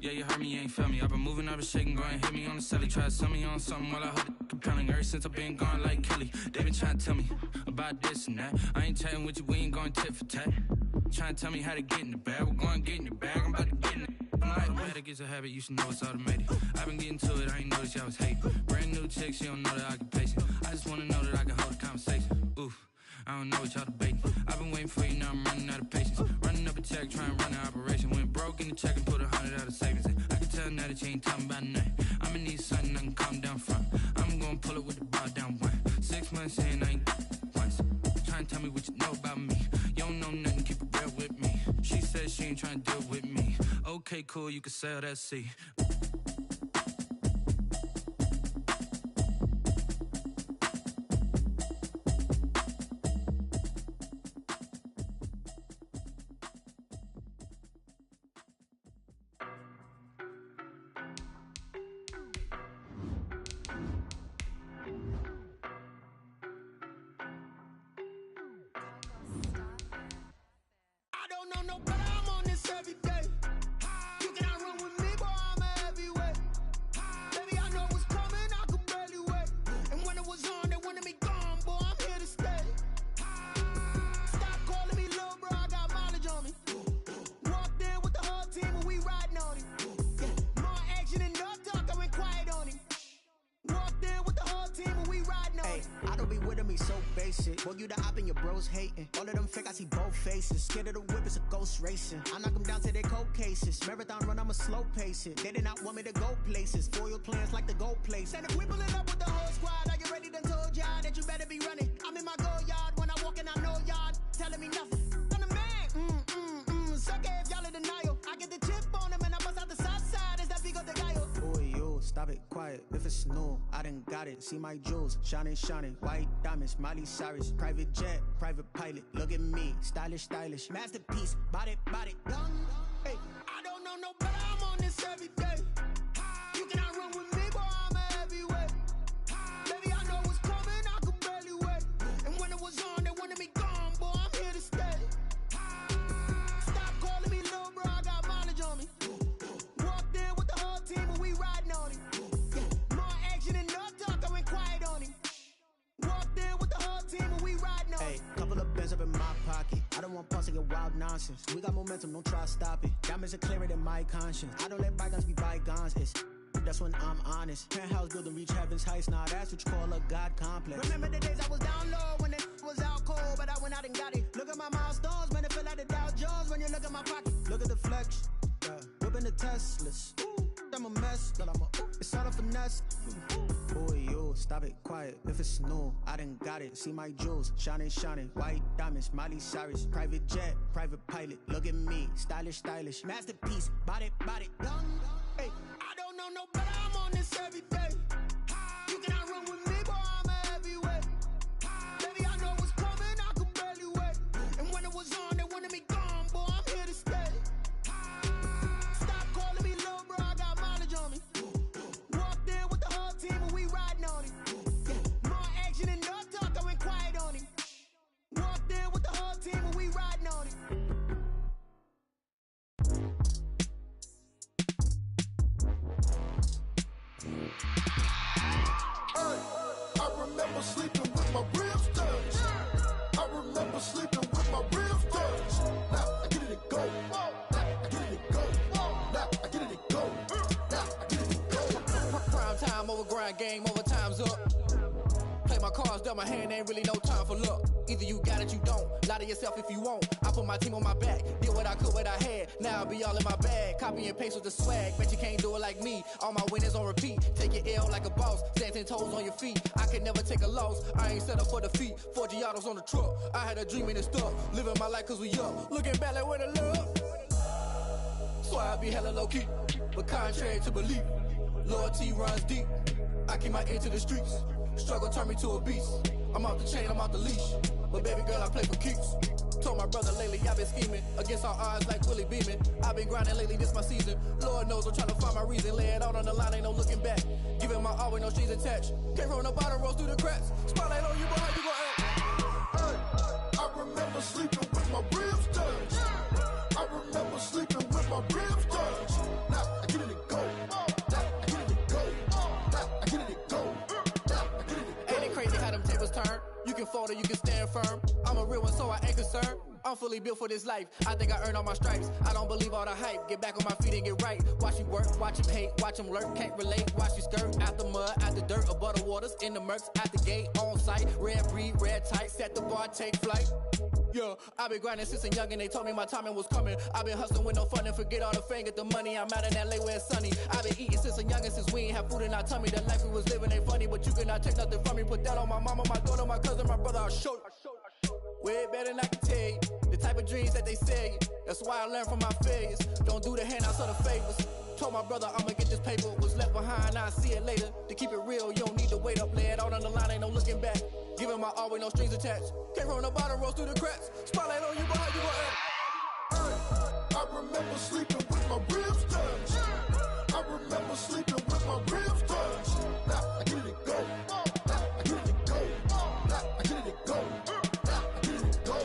Yeah, you heard me, you ain't feel me. I've been moving, I've been shaking, go and hit me on the celly. Try to sell me on something while I hold it compelling. Ever since I've been gone like Kelly, they been trying to tell me about this and that. I ain't chatting with you, we ain't going tit for tat. Trying to tell me how to get in the bag, we're going to get in the bag, I'm about to get in it. I'm like, better get a habit, you should know it's automated. I've been getting to it, I ain't noticed y'all was hating. Brand new chick, she don't know that I can pace it. I just wanna know that I can hold a conversation. Oof, I don't know what y'all debating. I've been waiting for you, now I'm running out of patience. Running up a check, trying to run an operation. Went broke in the check and put 100 out of savings in. I can tell now that you ain't talking about nothing. I'ma need something I can calm down from. I'm gonna pull it with the bar down one. 6 months in, I ain't once. Trying to tell me what you know about me. You don't know nothing, keep it real with me. She said she ain't trying to deal with me. Okay, cool, you can sell that C. Boy, you the op and your bros hating. All of them fake, I see both faces. Scared of the whip, it's a ghost racing. I knock them down to their cold cases. Marathon run, I'ma slow pace it. They did not want me to go places. Foil plans like the gold place. And if we pulling up with the whole squad, are you ready? Done told y'all that you better be running. I'm in my go yard. When I walk in, I know y'all telling me nothing. I'm the man. Suck it if y'all in denial. I get the chip on them and I bust out the south side. Is that Figo de Gallo? Boy, yo, stop it, quiet. If it's new, I done got it. See my jewels, shining, shining. White diamonds, Miley Cyrus. Private jet, private pilot. Look at me, stylish, stylish. Masterpiece, body, body, young. Hey, I don't know no better. I'm on this every day. You cannot run with me, boy. I'm a heavyweight. Baby, I know what's coming. I could barely wait. And when it was on, they wanted me gone, boy. I'm here to stay. Stop calling me little bro. I got mileage on me. Walked in with the whole team and we riding on him. More action and no talk. I went quiet on him. Walked in with the whole team and we riding on him. Hey, couple of bands up in my pocket. I don't want pause to get wild nonsense. We got momentum, don't try to stop it. Diamonds are clearer than my conscience. I don't let bygones be bygones. That's when I'm honest. Penthouse building reach heaven's heights. Now that's what you call a God complex. Remember the days I was down low when it was out cold, but I went out and got it. Look at my milestones, man, it feel like the Dow Jones when you look at my pocket. Look at the flex, whipping the Teslas. I'm a mess, but it's all a finesse. Boy, yo, stop it, quiet. If it's new, I done got it. See my jewels, shining, shining. White diamonds, Miley Cyrus. Private jet, private pilot. Look at me, stylish, stylish. Masterpiece, body, body, young. Hey, I don't know no better. I'm on this every day. You cannot run with me, boy. I'm a heavyweight. Baby, I know what's coming. I could barely wait. And when it was on, they wanted me gone, boy. I'm here to stay. Stop calling me little bro. I got mileage on me. Walked in with the whole team and we riding on him. More action and no talk. I went quiet on him. Walked in with the whole team and we riding on him. I remember sleeping with my ribs touched. I remember sleeping with my ribs touched. Now I get it and go. Now I get it and go. Now I get it and go. Now I get it and go. Prime time over grind game, over time's up. Play my cards, dealt my hand, ain't really no time for luck. Either you got it, you don't. Lie to yourself if you won't. I put my team on my back, did what I could, what I had. Now I'll be all in my bag, copy and paste with the swag. Bet you can't do it like me. All my winners on repeat. Take your L like a boss, stand 10 toes on your feet. I can never take a loss. I ain't set up for defeat. 4 Giottos on the truck. I had a dream and it's stuck. Living my life cause we up. Looking back like where the love. So I be hella low key, but contrary to belief, loyalty runs deep. I keep my ear to the streets. Struggle turned me to a beast. I'm off the chain, I'm off the leash. But baby girl, I play for keeps. Told my brother lately, I've been scheming against all odds like Willie Beeman. I've been grinding lately, this my season. Lord knows I'm trying to find my reason. Lay it out on the line, ain't no looking back. Giving my all with no strings attached. Can't roll no bottom, rolls through the cracks. Spotlight on you, but how you gon' act? Hey, I remember sleeping with my ribs touched. I remember sleeping with my ribs touched. Now I firm. I'm a real one, so I ain't concerned. I'm fully built for this life. I think I earned all my stripes. I don't believe all the hype. Get back on my feet and get right. Watch you work, watch him hate, watch him lurk. Can't relate, watch you skirt. Out the mud, out the dirt, above the waters, in the murks, out the gate, on site. Red breed, red tight, set the bar, take flight. Yeah, I been grinding since a young and they told me my timing was coming. I been hustling with no fun and forget all the fame, get the money. I'm out in LA where it's sunny. I been eating since a young and since we ain't have food in our tummy. The life we was living ain't funny, but you cannot take nothing from me. Put that on my mama, my daughter, my cousin, my brother, I'll show you. Way better than I can tell you. The type of dreams that they sell you. That's why I learned from my failures. Don't do the handouts or the favors. Told my brother I'ma get this paper. Was left behind, I'll see it later. To keep it real, you don't need to wait up. Lay it out on the line, ain't no looking back. Giving my all with no strings attached. Can't roll no bottle, rolls through the cracks. Spotlight on you, but how you gon' act? I remember sleeping with my ribs touched. I remember sleeping with my ribs touched. Now I get it go. Now I get it go. Now I get it go. Now I get it go.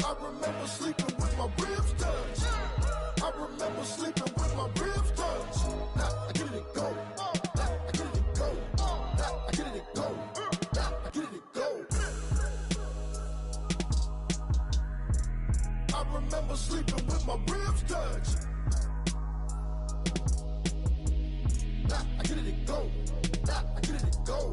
I remember sleeping with my ribs touched. I remember sleeping with my ribs touched. Now I get it go. Now I get it go. Now I get it go. Now I get it go. I remember sleeping with my ribs touched. Nah, I get it go. Nah, I get it go.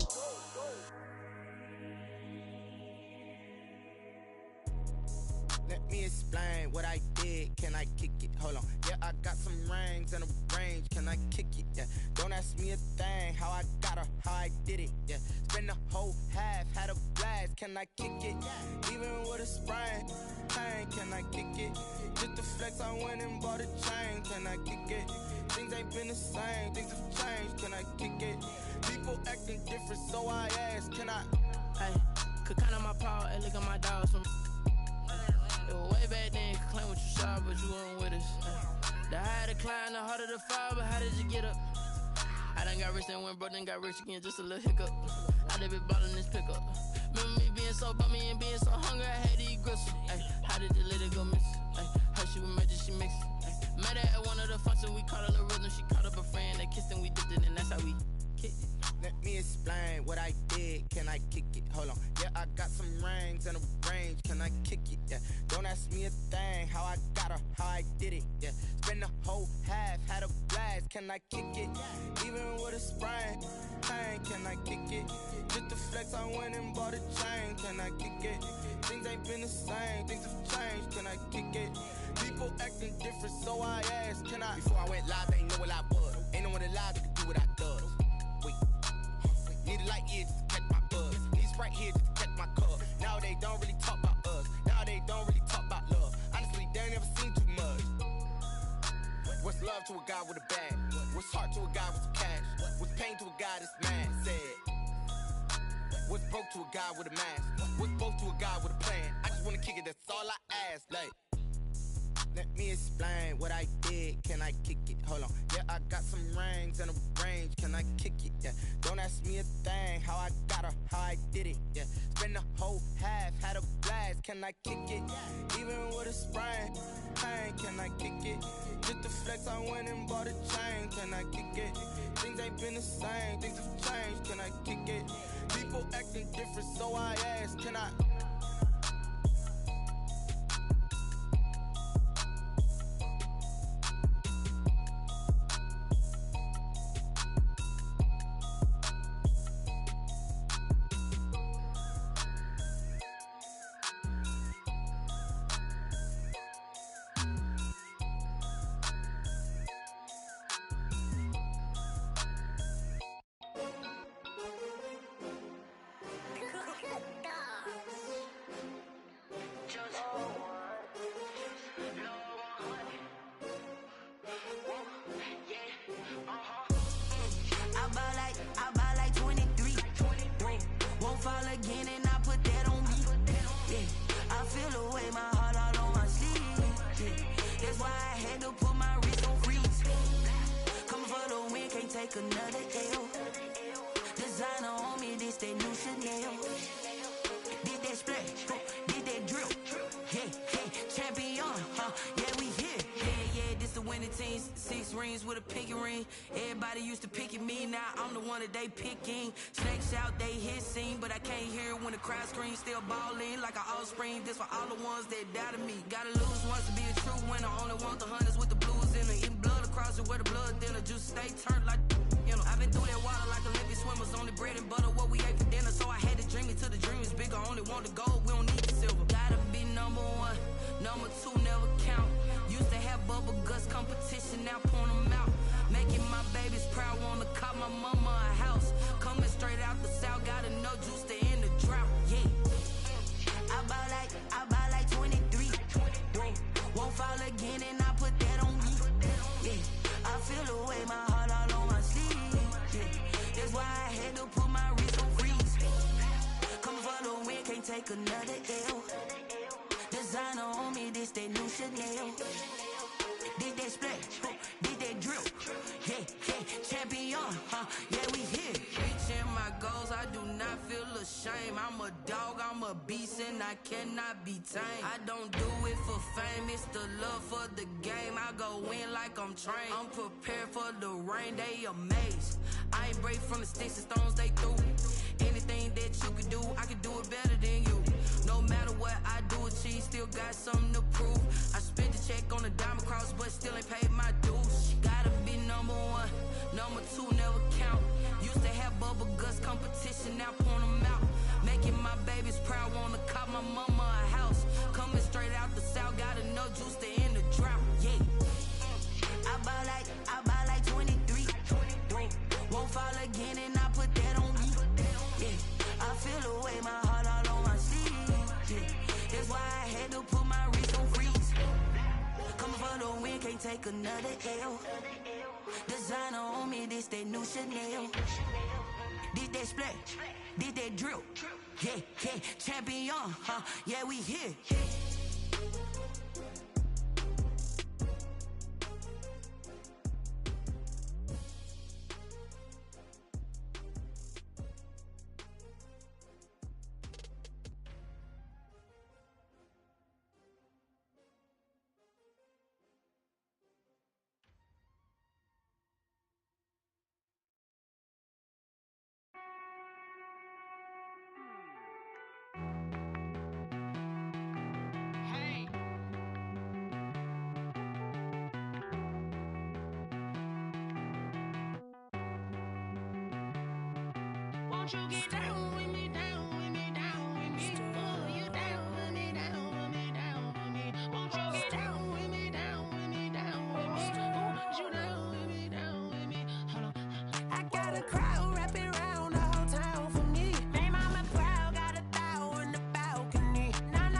Let me explain what I did. Can I kick it? Hold on. Yeah, I got some rings and a range. Can I kick it? Yeah. Don't ask me a thing. How I got her, how I did it. Yeah. Spend the whole half, had a blast. Can I kick it? Even with a sprain, pain. Can I kick it? Just to flex, I went and bought a chain. Can I kick it? Things ain't been the same. Things have changed. Can I kick it? People acting different, so I ask. Can I? Hey, could count on my power and look at my dogs from. It was way back then, could claim what you saw, but you weren't with us. The higher the climb, the harder the fall, but how did you get up? I done got rich and went broke, then got rich again, just a little hiccup. I done been ballin' this pickup. Remember me being so bummy and being so hungry, I had to eat gristle. Ay, how did you let it go miss? Ay, how she was magic, she mixed. Met her at one of the functions, we caught a little rhythm, she caught up a friend, they kissed and we dipped it, and that's how we kicked it. Let me explain what I did. Can I kick it? Hold on. Yeah, I got some rings and a range. Can I kick it? Yeah. Don't ask me a thing. How I got her, how I did it. Yeah. Spend the whole half, had a blast. Can I kick it? Even with a sprain, pain. Can I kick it? Just to flex, I went and bought a chain. Can I kick it? Things ain't been the same. Things have changed. Can I kick it? People acting different, so I asked. Can I? Before I went live, they ain't know what I was. Ain't no one alive that could do what I does. Wait. Need a light here just to catch my buzz. Need Sprite here just to catch my cup. Now they don't really talk about us. Now they don't really talk about love. Honestly, they ain't never seen too much. What's love to a guy with a bag? What's heart to a guy with some cash? What's pain to a guy that's mad? Said. What's broke to a guy with a mask? What's broke to a guy with a plan? I just wanna kick it, that's all I ask. Like, let me explain what I did. Can I kick it? Hold on. Yeah, I got some rings and a range. Can I kick it? Yeah. Don't ask me a thing. How I got her, how I did it. Yeah. Spend the whole half, had a blast. Can I kick it? Even with a sprain, pain. Can I kick it? Just to flex, I went and bought a chain. Can I kick it? Things ain't been the same. Things have changed. Can I kick it? People acting different, so I ask. Can I? Another L. Designer on me, this that new Chanel. Did that splash, did that drip. Hey, hey, champion, yeah, we here. Yeah, this the winning. many teams, 6 rings with a pinky ring. Everybody used to pick at me, now I'm the one that they picking. Snakes out, they hissing, but I can't hear when the crowd screams. Still balling like an offspring. This for all the ones that doubted me. Gotta lose once to be a true winner. Only want the hunters with the blues in it. Eating blood across it where the blood thinner. Juice stay turned like you know. I've been through that water like Olympic swimmers. Only bread and butter what we ate for dinner. So I had to dream it till the dream is bigger. Only want the gold, we don't need the silver. Gotta be number 1, number 2 never count. Used to have bubble guts competition, now point them out. Making my babies proud, wanna cop my mama a house. Coming straight out the south, gotta know juice to end the drought. Yeah. I buy like 23. Whoa. Won't fall again and I put that on me. Yeah. I feel the way, my heart all on my sleeve. Yeah. That's why I had to put my wrist on freeze. Coming for the win, can't take another L. Designer on me, this that new Chanel. Did that splash, did that drill. Yeah, champion, yeah, we here. Reaching my goals, I do not feel ashamed. I'm a dog, I'm a beast, and I cannot be tamed. I don't do it for fame, it's the love for the game. I go in like I'm trained. I'm prepared for the rain, they amazed. I ain't break from the sticks and stones they threw. Anything that you can do, I can do it better than you. No matter what I do, achieve, still got something to prove. I spent the check on the diamond cross, but still ain't paid my dues. Gotta be number 1, number 2 never count. Used to have bubble guts competition, now point them out. Making my babies proud, wanna cop my mama a house. Coming straight out the south, gotta know juice to end the drought. Yeah. I buy like 23. Won't fall again and I put that on me. Yeah. I feel the way, my heart all on my sleeve. Yeah. That's why I had to put my wrist on freeze. Coming for the win, can't take another L. Designer on me, this that new Chanel. Did that splash, did that drill. Yeah, champion, yeah, we here. Won't you get down with me, down with me, down with me? Oh, you down with me, down with me, down with me. Won't you get down with me, down with me, down with me? Oh, you down with me, down with me? Hold on. I got a crowd wrapping around the whole town for me. Hey, mama proud, got a thou in the balcony. Nah, I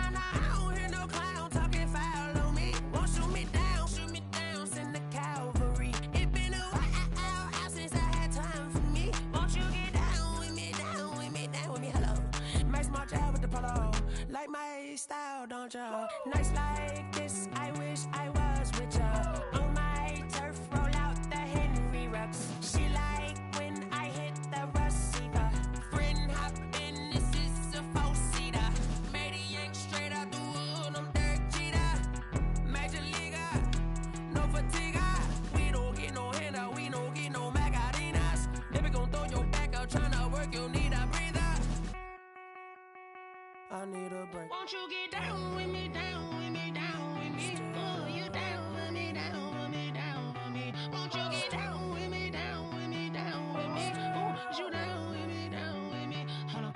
don't hear no clown talking foul on me. Won't shoot me down, send the cavalry. It been a while since I had time for me. Won't you get down with me, down with me, down with me? Hello. Nice march out with the polo. Like my style, don't ya? Nice like this, I wish I was with ya. On my turf, roll out the Henry Rux. She like when I hit the receiver. Friend hop in, this is a four-seater. Made a yank straight out the wood, I'm Derek Jeter. Major leaguer, no fatigue. We don't get no handout, we don't get no Macarinas. Never gon' throw your back out, tryna work, you need a breather. I need a break. Won't you get down with me, down with me, down with me? Oh, you down with me, down with me, down with me? Won't you get down with me, down with me, down with me? Oh, you down with me, down with me? Hold on.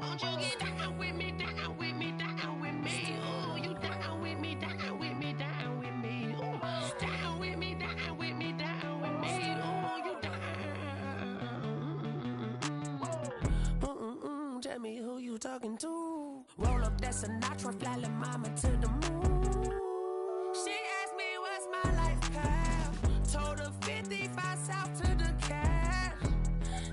Won't you get down with me, down with me, down with me? Oh, you down with me, down with me, down with me? Oh, down with me, down with me, down with me? Oh, you down. Tell me who you talking to. Roll up that Sinatra, fly la mama to the moon. She asked me what's my life path. Told her 55 south to the cash.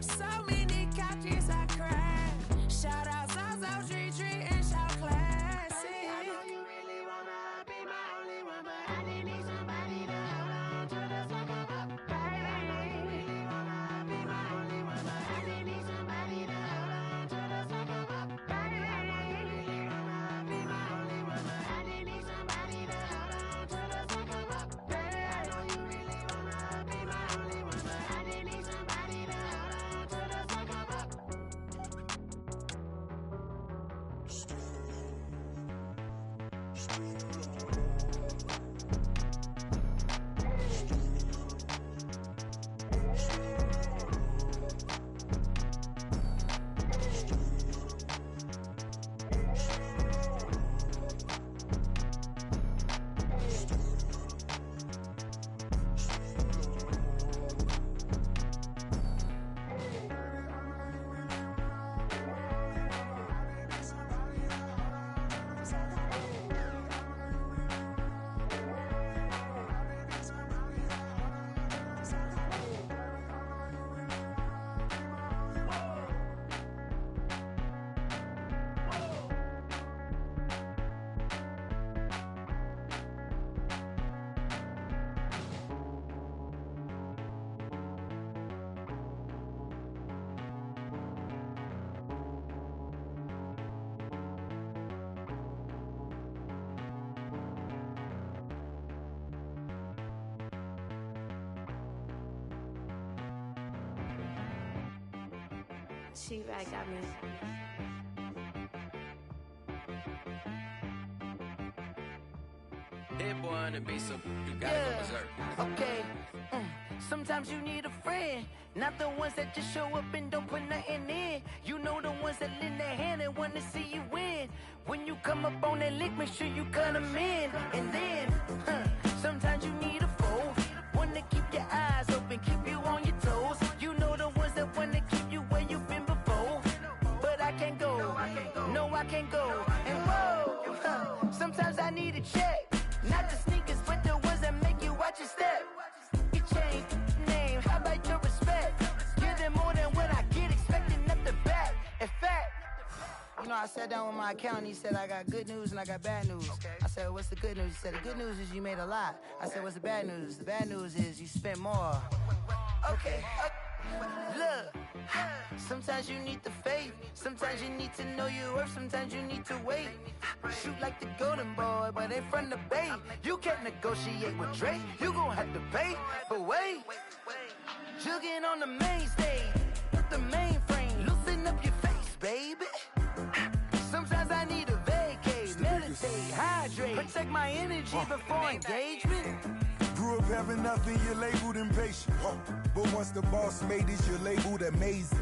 So many couches I crashed. Shout out South Street and shout classic. I know you really wanna be my only one, but I didn't need somebody to hold on to the fuck up, baby. I know you really wanna be my only one, but I didn't need somebody to hold on to the fuck up, baby. I know you really wanna be my only one, but I didn't need somebody to hold on to the fuck up, baby. I know you She-Rag got me. Hit boy on the beat, so you gotta go berserk. Okay. Sometimes you need a friend, not the ones that just show up and don't put nothing in. You know the ones that lend their hand and want to see you win. When you come up on that lick, make sure you cut them in. And then, sometimes you need a foe, one to keep your eyes open, keep you on your toes. You know the ones that want to keep you where you've been before. But I can't go, no I can't go. And whoa, sometimes I need a check. Not the sneakers, but the ones that make you watch your step. You change name, how about your respect? Give them more than what I get, expecting nothing back. In fact, you know, I sat down with my accountant, he said I got good news and I got bad news. I said, what's the good news? He said, the good news is you made a lot. I said, what's the bad news? The bad news is you spent more. Okay, look, sometimes you need the faith, sometimes you need to know your worth, sometimes you need to wait. Shoot like the golden boy, but they from the bay. You can't negotiate with Drake, you gon' have to pay. But wait, jugging on the main stage, the mainframe, loosen up your face, baby. Sometimes I need a vacate, meditate, hydrate, protect my energy before engagement. Grew up having nothing, you're labeled impatient. But once the boss made it, you're labeled amazing.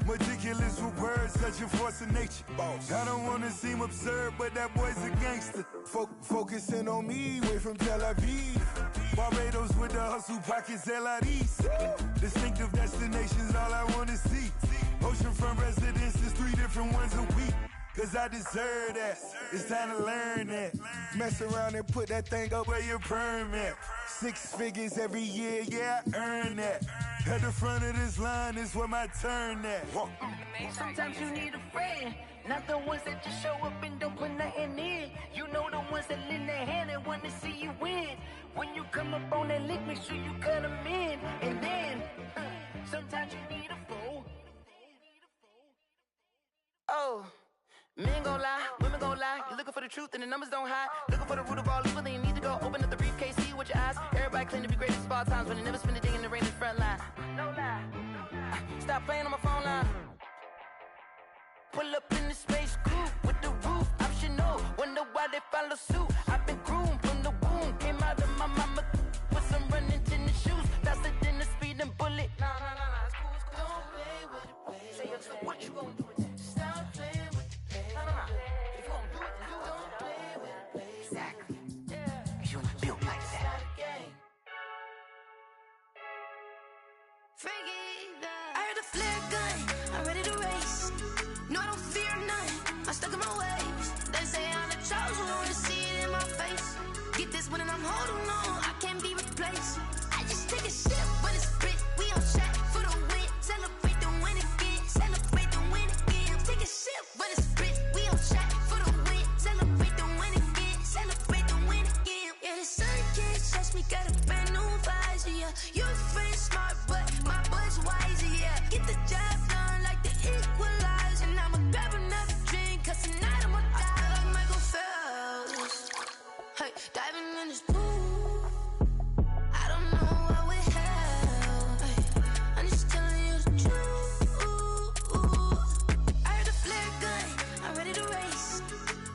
Meticulous with words, such a force of nature. Boss. I don't wanna seem absurd, but that boy's a gangster. Focusing on me, way from Tel Aviv. Barbados with the hustle pockets, LIDs. Distinctive destinations, all I wanna see. Oceanfront residences, 3 different ones a week. Cause I deserve that, it's time to learn that. Mess around and put that thing up where your permit. 6 figures every year, yeah, I earn that. At the front of this line is where my turn at. Sometimes you need a friend, not the ones that just show up and don't put nothing in. You know the ones that lend their hand and want to see you win. When you come up on that lick, make sure you cut them in. And then, sometimes you need a foe. Oh. Men gon' lie, women gon' lie. You're looking for the truth and the numbers don't hide. Looking for the root of all evil, then you need to go open up the briefcase, see with your eyes. Everybody claim to be greatest of all times, but they never spend a day in the rain in the front line. No lie. Stop playing on my phone line. Pull up in the space coupe with the roof optional. Wonder why they follow suit. I've been groomed from the womb. Came out of my mama with some running tennis shoes. Faster than the speeding bullet. Nah, it's cool, it's cool. Don't play with it, baby. Say so what you gon' do with that? Stop playing with it. If you gon' do it, then do it. Don't play with it, baby. Exactly. Yeah. You're not built like that. I heard a flare gun, I'm ready to race. No, I don't fear none, I'm stuck in my ways. They say I'm the chosen one, to see it in my face. Get this one and I'm holding on, I can't be replaced. I just take a sip when it's split, we on track for the win. Celebrate the win again, celebrate the win again. Take a sip when it's split, we on track for the win. Celebrate the win again, celebrate the win again. Yeah, the sun can't touch me, got a brand new visor, yeah. Your friend smart, but my boy's wiser, yeah. Get the job done like the equalizer. And I'ma grab another drink, cause tonight I'ma die like Michael Phelps. Hey, diving in this pool, I don't know what we have. Hey, I'm just telling you the truth. I heard a flare gun, I'm ready to race.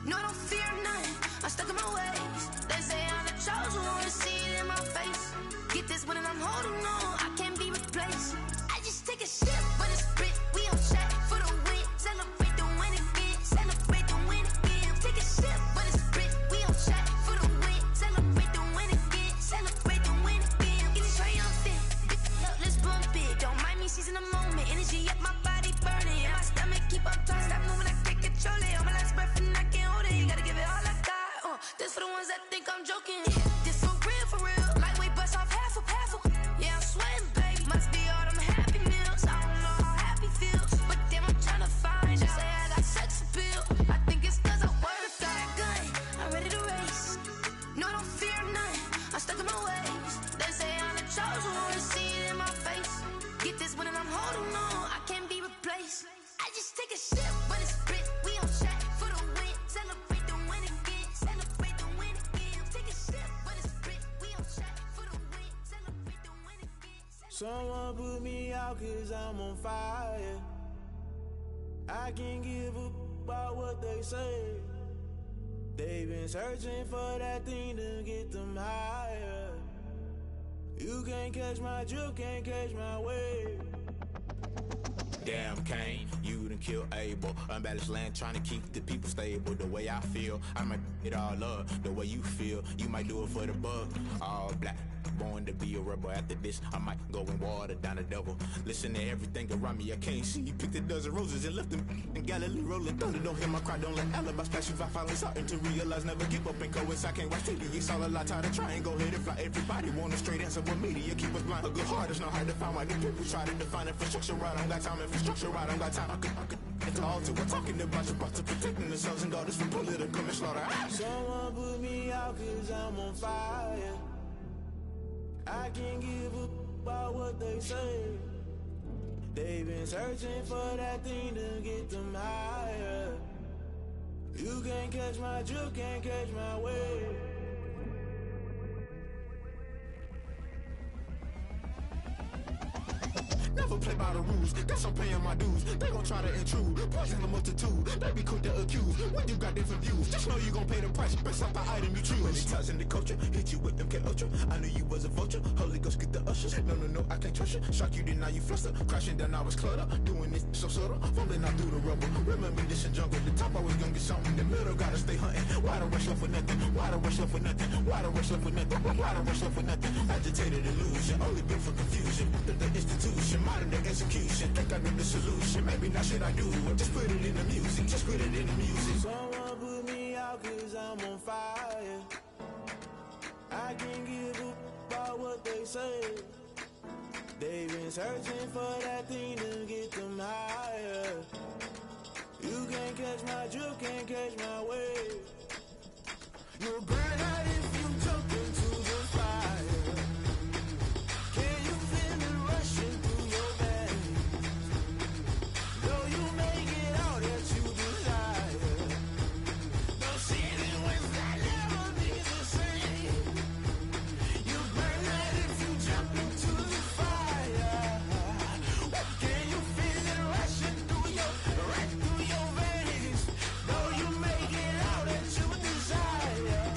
No, I don't fear none, I'm stuck in my ways. They say I'm the chosen one, to see it in my face. Get this one and I'm holding on, I can't be replaced. I just take a sip when it's split, we on track for the win. Celebrate the win again, celebrate the win again. Take a sip when it's split, we on track for the win. Celebrate the win again, celebrate the win again. Get it triumphant, look, let's bump it. Don't mind me seizing the moment, energy up my body burning. And my stomach keep up turning, stop moving, I can't control it. On my last breath and I can't hold it, you gotta give it all I got. This for the ones that think I'm joking. This for real, lightweight bust off half a. Yeah, I'm sweating, baby, must be all them happy meals. I don't know how happy feels, but damn, I'm tryna find out. Say I got sex appeal, I think it's cause I work that gun, I'm ready to race. No, I don't fear none, I'm stuck in my ways. They say I'm the chosen one, to see it in my face. Get this one and I'm holding on, I can't be replaced. I just take a sip when it's split, we on track for the win. Celebrate the win again, celebrate the win again. Take a sip when it's split, we on track for the win. Celebrate the win again. Someone put me out cause I'm on fire. I can't give up about what they say. They've been searching for that thing to get them higher. You can't catch my drift, can't catch my wave. Damn, Kane, you done killed Abel. Unbalanced land trying to keep the people stable. The way I feel, I might it all up. The way you feel, you might do it for the buck. All black, born to be a rebel. After this, I might go and water down the devil. Listen to everything around me, I can't see. Picked a dozen roses and left them in Galilee rolling thunder. Don't hear my cry, don't let alibis pass you. I finally starting to realize, never give up and go I can't watch TV. It's all a lot, tired of trying, go ahead and fly. Everybody want a straight answer, but media keep us blind. A good heart is not hard to find. Why the people try to define infrastructure right? I don't got time, infrastructure right, I don't got time. I could it's all to we're talking about protecting the sons and daughters from political slaughter. Someone put me out cause I'm on fire. I can't give up about what they say. They've been searching for that thing to get them higher. You can't catch my drift, can't catch my wave. Never play by the rules, guess I'm paying my dues. They gon' try to intrude, poison the multitude. They be quick to accuse, when you got different views. Just know you gon' pay the price, based off the item you choose. When it ties in the culture, hit you with MK Ultra. I knew you was a vulture, Holy Ghost get the ushers. No, I can't trust you. Shock you, then now you fluster. Crashing down, I was clutter. Doing this so subtle, fumbling out through the rubble. Remember this in jungle, the top always gonna get something. The middle gotta stay hunting. Why the rush left with nothing? Why the rush left with nothing? Why the rush left with nothing? Why the rush left with nothing? Agitated illusion, only built for confusion. The institution, modern day execution. Think I know the solution. Maybe not shit I do. Just put it in the music. Just put it in the music. Someone put me out cause I'm on fire. I can't give up about what they say. They've been searching for that thing to get them higher. You can't catch my drift, can't catch my wave. You'll burn out if you jump into the fire. Can you feel it rushing through your veins? Though you make it all that you desire. No ceiling wins that never be the same. You burn out if you jump into the fire. Can you feel it rushing through right through your veins? Though you make it all that you desire.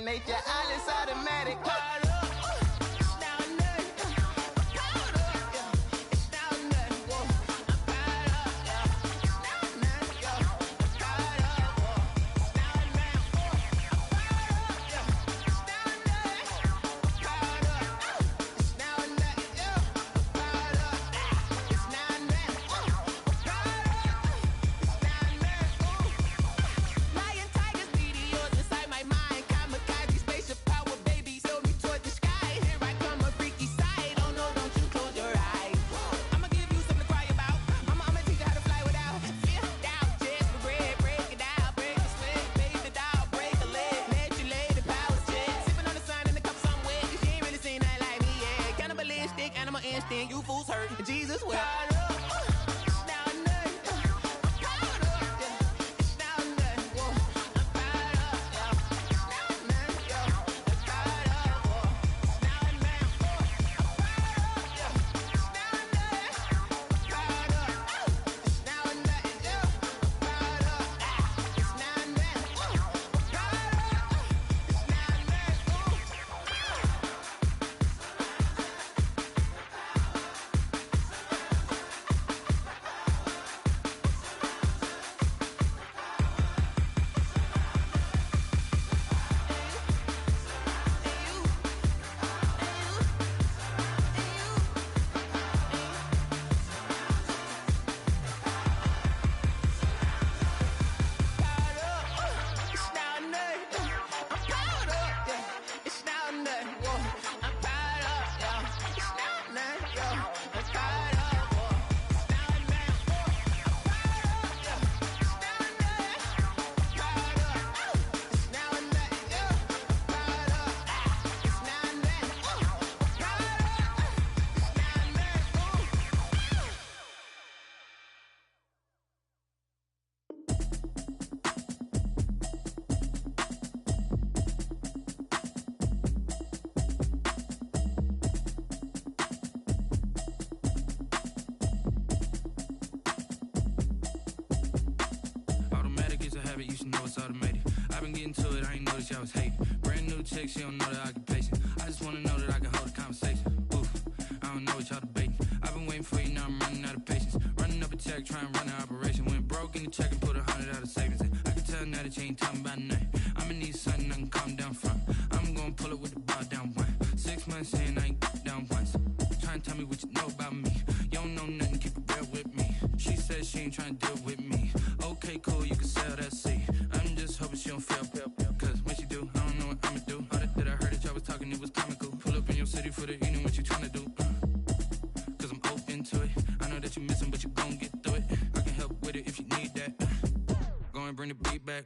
make your eyelids automatic. You fools hurt, Jesus will. You should know it's automated. I've been getting to it, I ain't noticed y'all was hating. Brand new chick, she don't know the occupation. I just wanna know that I can hold a conversation. Oof, I don't know what y'all debating. I've been waiting for you, now I'm running out of patience. Running up a check, trying to run an operation. Went broke in the check and put 100 out of savings in. I can tell now that you ain't talking about nothing. I'ma need something I can calm down from. I'm gonna pull it with the bar down one. 6 months in, I ain't down once. Trying to tell me what you know about me. You don't know nothing, keep it real with me. She said she ain't trying to deal with me. Okay, cool, you can sell that seed. I'm just hoping she don't fail. Cause when she do, I don't know what I'ma do. All that I heard that y'all was talking, it was comical. Pull up in your city for the evening, what you tryna do? Cause I'm open to it. I know that you missing, but you gon' get through it. I can help with it if you need that. Go and bring the beat back.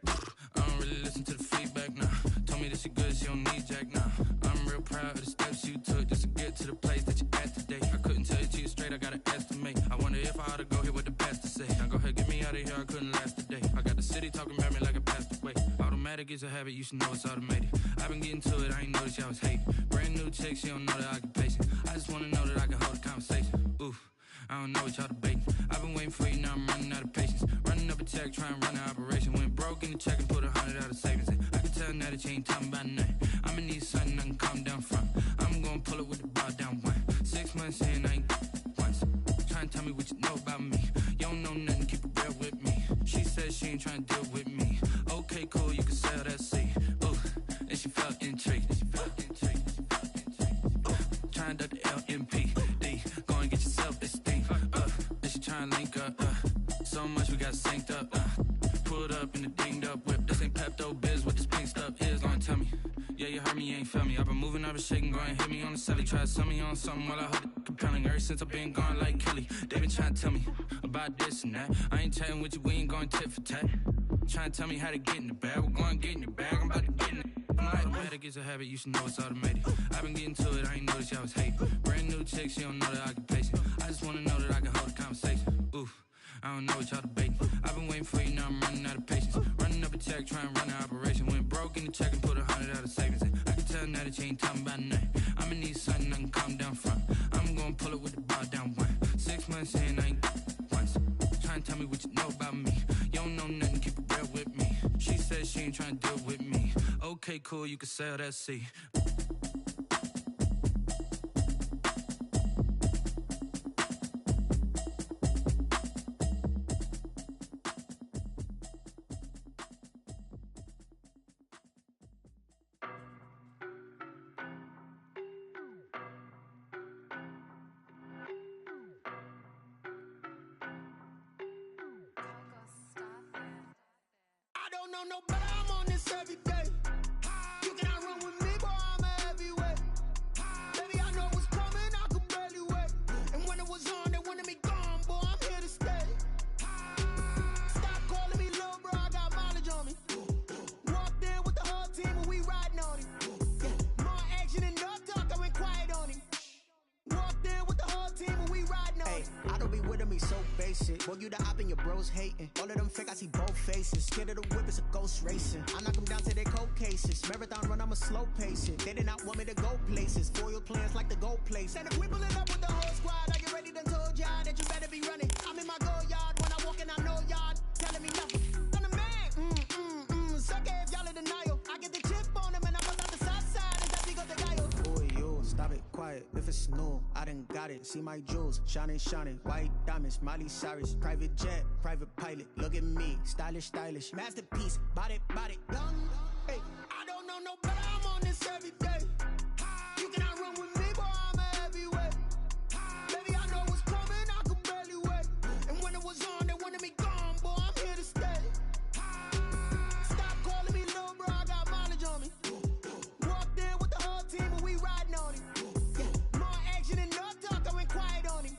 I don't really listen to the feedback, nah. Told me that she good, she don't need jack, nah. I'm real proud of the steps you took just to get to the place that you at today. I couldn't tell you to you straight, I gotta estimate. I wonder if I ought to go here with the pastor say. Now go ahead, get me out of here, I couldn't last a day. I got the city talking about me like a passed away. Automatic is a habit, you should know it's automated. I've been getting to it, I ain't noticed y'all was hating. Brand new chick, she don't know the occupation. I just wanna know that I can hold a conversation. Oof, I don't know what y'all debating. I've been waiting for you, now I'm running out of patience. Running up a check, trying to run an operation. Went broke in the check and put 100 out of savings in. I can tell now that you ain't talking about nothing. I'ma need something I can calm down from. I'm gonna pull it with the bar down one. 6 months in, I ain't once. Trying to tell me what you know about me. You don't know nothing, keep it real with me. She said she ain't trying to deal with me. Okay, cool, you can sell that seed. Ooh, and she felt intrigued. Trying to duck the LMPD. Go and get your self-esteem. And she trying to link up. So much we got synced up. Pulled up in the dinged up whip. This ain't Pepto-Biz, what this pink stuff is. Gonna tell me. Yeah, you heard me, you ain't felt me. I've been moving, I've been shaking, go and hit me on the celly. Try to sell me on something while I hold it compelling. Ever since I've been gone like Kelly. They been trying to tell me about this and that. I ain't chatting with you, we ain't going tit for tat. Trying to tell me how to get in the bag. We're going to get in the bag, I'm about to get in it. Automatic is a habit, you should know it's automated. I've been getting to it, I ain't noticed y'all was hating. Brand new chick, she don't know the occupation. I just wanna know that I can hold a conversation. Oof, I don't know what y'all debating. I've been waiting for you, now I'm running out of patience. Running up a check, trying to run an operation. Went broke in the check and put 100 out of savings in. I can tell now that you ain't talking about nothing. I'ma need something I can calm down from. I'm gonna pull it with the bar down one. 6 months in, I ain't once. Trying to tell me what you know about me. You don't know nothing, keep it real with me. She said she ain't trying to deal with me. Okay. okay, cool, you can sail that sea. I don't know no better, I'm on this every day. You cannot run with me, boy, I'm a heavyweight. Baby, I know what's coming, I could barely wait. And when it was on, they wanted me gone, boy, I'm here to stay. Stop calling me little bro, I got mileage on me. Walked in with the whole team and we riding on him. More action and no talk, I went quiet on him. Walked in with the whole team and we riding on him. I don't be with me so basic. Boy, you the op and your bros hating. All of them fake, I see both faces. Scared of the whip, it's a ghost racing. I knock them down to their cold cases. Marathon run, I'ma slow pace it. They did not want me to go places. Foil plans like the goal place. And if we pulling up with the whole squad, are you ready? Done told y'all that you better be running. I'm in my go yard when I walk in, I know y'all telling me nothing. I'm the man. Suck it if y'all in denial. I get the chip on them and I bust out the south side. It's that big of the guy. Boy, you stop it, quiet. If it's new, I done got it. See my jewels, shining, shining. White diamonds, Miley Cyrus. Private jet, private pilot. Look at me, stylish, stylish. Masterpiece, body, done. Hey, I don't know no better. I'm on this every day. You cannot run with me, boy, I'm a heavyweight. Baby, I know what's coming, I could barely wait. And when it was on, they wanted me gone, boy, I'm here to stay. Stop calling me little bro, I got mileage on me. Walked in with the whole team and we riding on him. More action and no talk, I went quiet on him.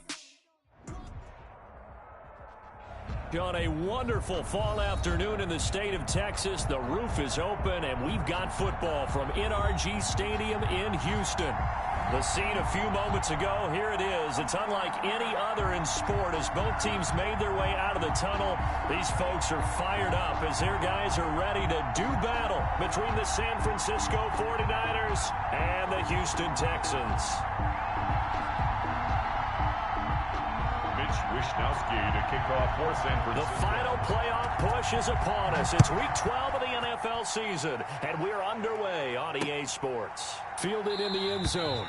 On a wonderful fall afternoon in the state of Texas, the roof is open and we've got football from NRG Stadium in Houston. The scene a few moments ago, here it is. It's unlike any other in sport as both teams made their way out of the tunnel. These folks are fired up as their guys are ready to do battle between the San Francisco 49ers and the Houston Texans. Wishnowski to kick off for San Francisco. The final playoff push is upon us. It's week 12 of the NFL season, and we're underway on EA Sports. Fielded in the end zone.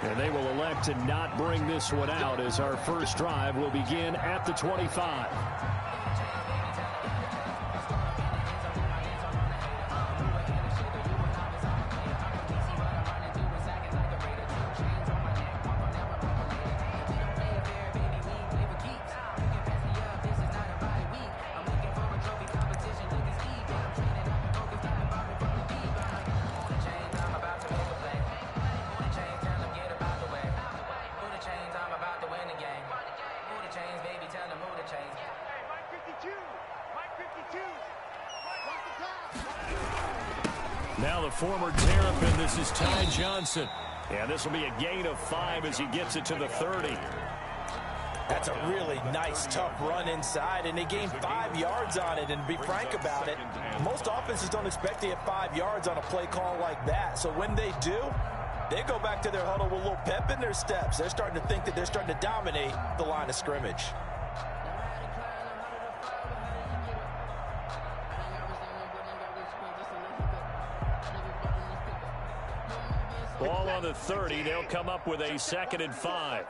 And they will elect to not bring this one out as our first drive will begin at the 25. Now the former Terrapin, this is Ty Johnson. And this will be a gain of 5 as he gets it to the 30. That's a really nice, tough run inside, and they gained 5 yards on it. And to be frank about it, most offenses don't expect to get 5 yards on a play call like that. So when they do, they go back to their huddle with a little pep in their steps. They're starting to think that they're starting to dominate the line of scrimmage. Ball on the 30. They'll come up with a 2nd and 5.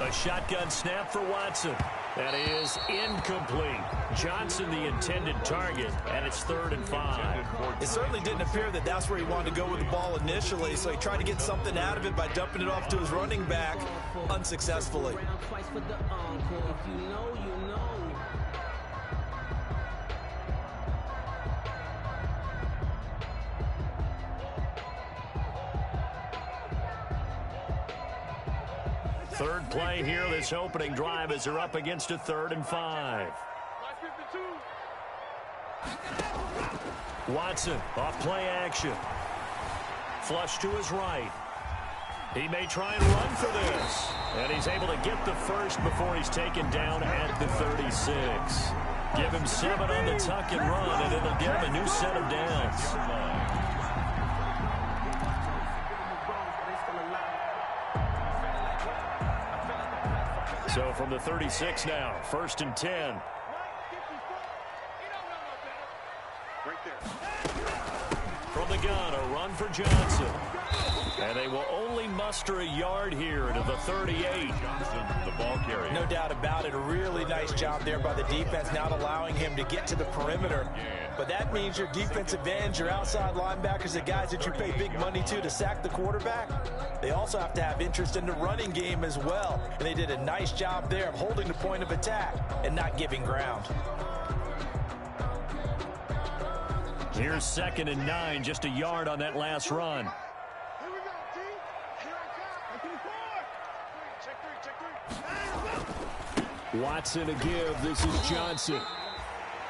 A shotgun snap for Watson. That is incomplete. Johnson the intended target, and it's 3rd and 5. It certainly didn't appear that that's where he wanted to go with the ball initially, so he tried to get something out of it by dumping it off to his running back unsuccessfully. Third play here, this opening drive as they're up against a 3rd and 5. Watson off play action. Flush to his right. He may try and run for this. And he's able to get the first before he's taken down at the 36. Give him 7 on the tuck and run, and it'll give him a new set of downs. So from the 36 now. 1st and 10. From the gun, a run for Johnson. And they will only muster a yard here into the 38. Johnson, the ball carrier. No doubt about it. A really nice job there by the defense, not allowing him to get to the perimeter. But that means your defensive ends, your outside linebackers, the guys that you pay big money to sack the quarterback, they also have to have interest in the running game as well. And they did a nice job there of holding the point of attack and not giving ground. Here's 2nd and 9, just a yard on that last run. Watson a give. This is Johnson.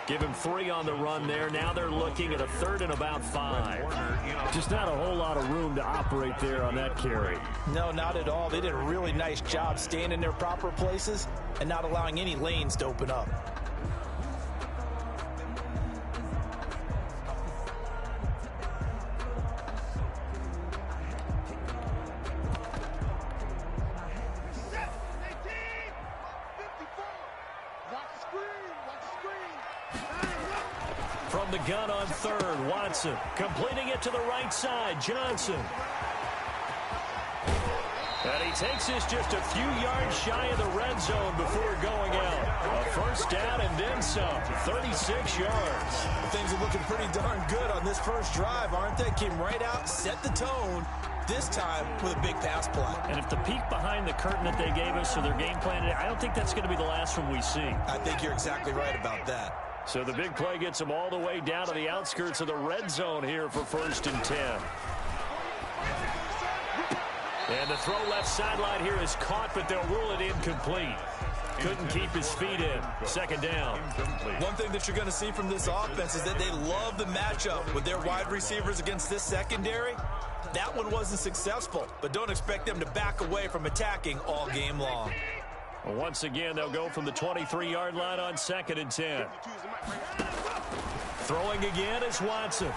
Give him 3 on the run there. Now they're looking at a 3rd and about 5. Just not a whole lot of room to operate there on that carry. No, not at all. They did a really nice job staying in their proper places and not allowing any lanes to open up. From the gun on 3rd, Watson completing it to the right side. Johnson. And he takes this just a few yards shy of the red zone before going out. A 1st down and then some. 36 yards. Things are looking pretty darn good on this first drive, aren't they? Came right out, set the tone, this time with a big pass play. And if the peek behind the curtain that they gave us or their game plan, I don't think that's going to be the last one we see. I think you're exactly right about that. So the big play gets them all the way down to the outskirts of the red zone here for 1st and 10. And the throw left sideline here is caught, but they'll rule it incomplete. Couldn't keep his feet in. 2nd down. One thing that you're going to see from this offense is that they love the matchup with their wide receivers against this secondary. That one wasn't successful, but don't expect them to back away from attacking all game long. Once again, they'll go from the 23-yard line on 2nd and 10. Throwing again is Watson.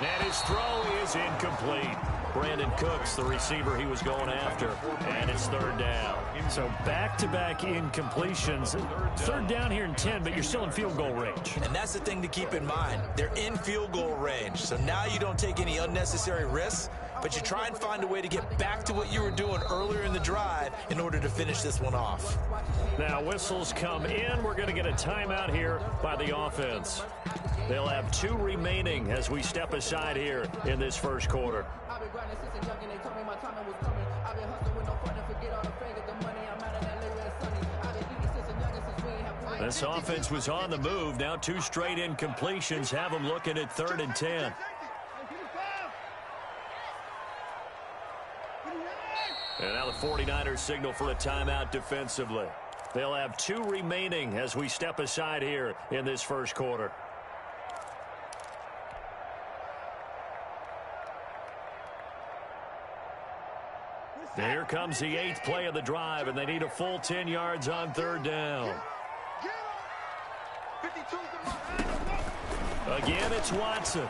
And his throw is incomplete. Brandon Cooks, the receiver he was going after. And it's 3rd down. So back-to-back incompletions. 3rd down here in 10, but you're still in field goal range. And that's the thing to keep in mind. They're in field goal range. So now you don't take any unnecessary risks, but you try and find a way to get back to what you were doing earlier in the drive in order to finish this one off. Now whistles come in. We're going to get a timeout here by the offense. They'll have 2 remaining as we step aside here in this first quarter. This offense was on the move. Now 2 straight incompletions have them looking at 3rd and 10. And now the 49ers signal for a timeout defensively. They'll have 2 remaining as we step aside here in this first quarter. Here comes the 8th play of the drive, and they need a full 10 yards on 3rd down. Again, it's Watson.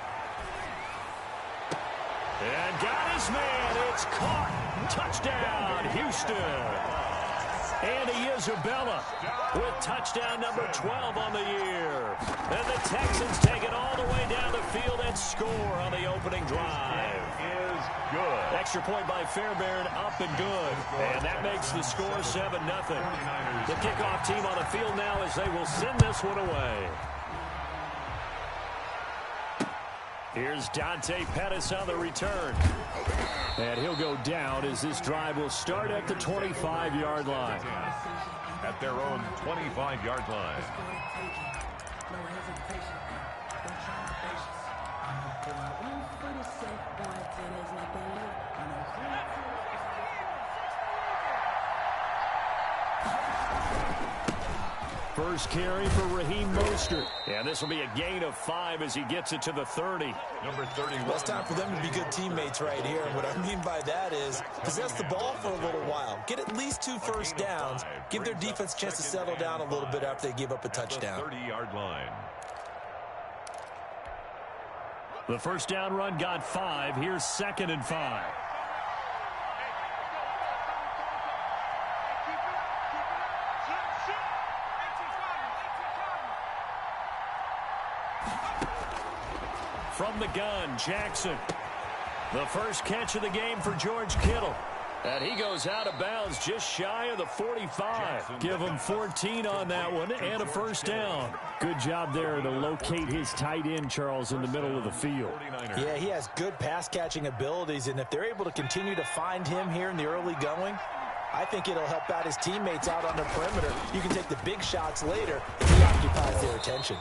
And got his man. It's caught. Touchdown, Houston. Andy Isabella with touchdown number 12 on the year. And the Texans take it all the way down the field and score on the opening drive. Is good. Extra point by Fairbairn, up and good. And that makes the score 7-0. The kickoff team on the field now as they will send this one away. Here's Dante Pettis on the return. And he'll go down as this drive will start at the 25-yard line. At their own 25-yard line. First carry for Raheem Mostert. And this will be a gain of 5 as he gets it to the 30. Number 31. Well, it's time for them to be good teammates right here. And what I mean by that is possess the ball for a little while. Get at least 2 first downs. Give their defense a chance to settle down a little bit after they give up a touchdown. 30-yard line. The first down run got 5. Here's 2nd and 5. From the gun, Jackson. The first catch of the game for George Kittle. And he goes out of bounds just shy of the 45. Give him 14 on that one and a first down. Good job there to locate his tight end, Charles, in the middle of the field. Yeah, he has good pass-catching abilities, and if they're able to continue to find him here in the early going, I think it'll help out his teammates out on the perimeter. You can take the big shots later if he occupies their attention.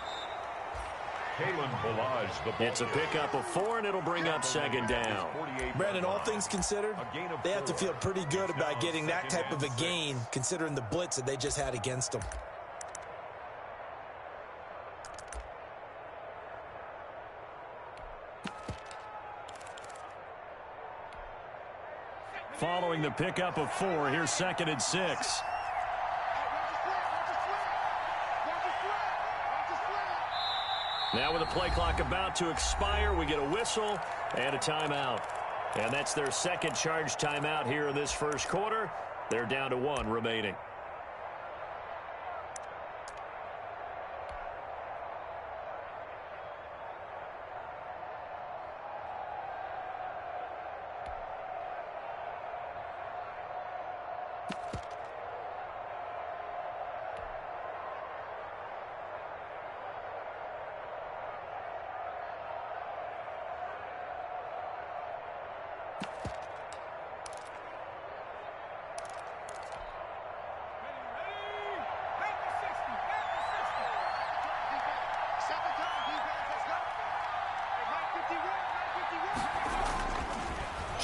It's a pickup of 4, and it'll bring up second down. Brandon, all things considered, they have to feel pretty good about getting that type of a gain, considering the blitz that they just had against them. Following the pickup of 4, here's 2nd and 6. Now with the play clock about to expire, we get a whistle and a timeout. And that's their second charge timeout here in this first quarter. They're down to 1 remaining.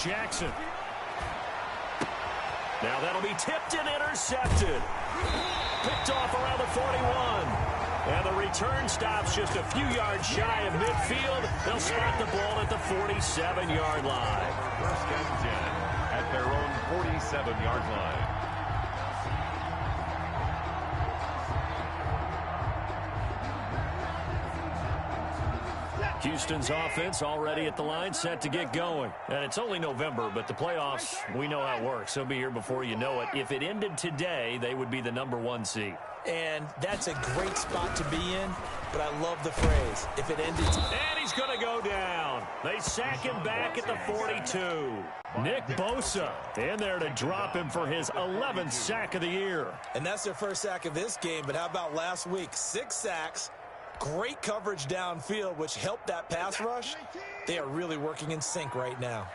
Jackson. Now that'll be tipped and intercepted. Picked off around the 41. And the return stops just a few yards shy of midfield. They'll spot the ball at the 47-yard line. First and 10 at their own 47-yard line. Houston's offense already at the line, set to get going. And it's only November, but the playoffs, we know how it works. They'll be here before you know it. If it ended today, they would be the #1 seed. And that's a great spot to be in, but I love the phrase, if it ended today. And he's going to go down. They sack him back at the 42. Nick Bosa in there to drop him for his 11th sack of the year. And that's their first sack of this game, but how about last week? 6 sacks. Great coverage downfield, which helped that pass rush. They are really working in sync right now.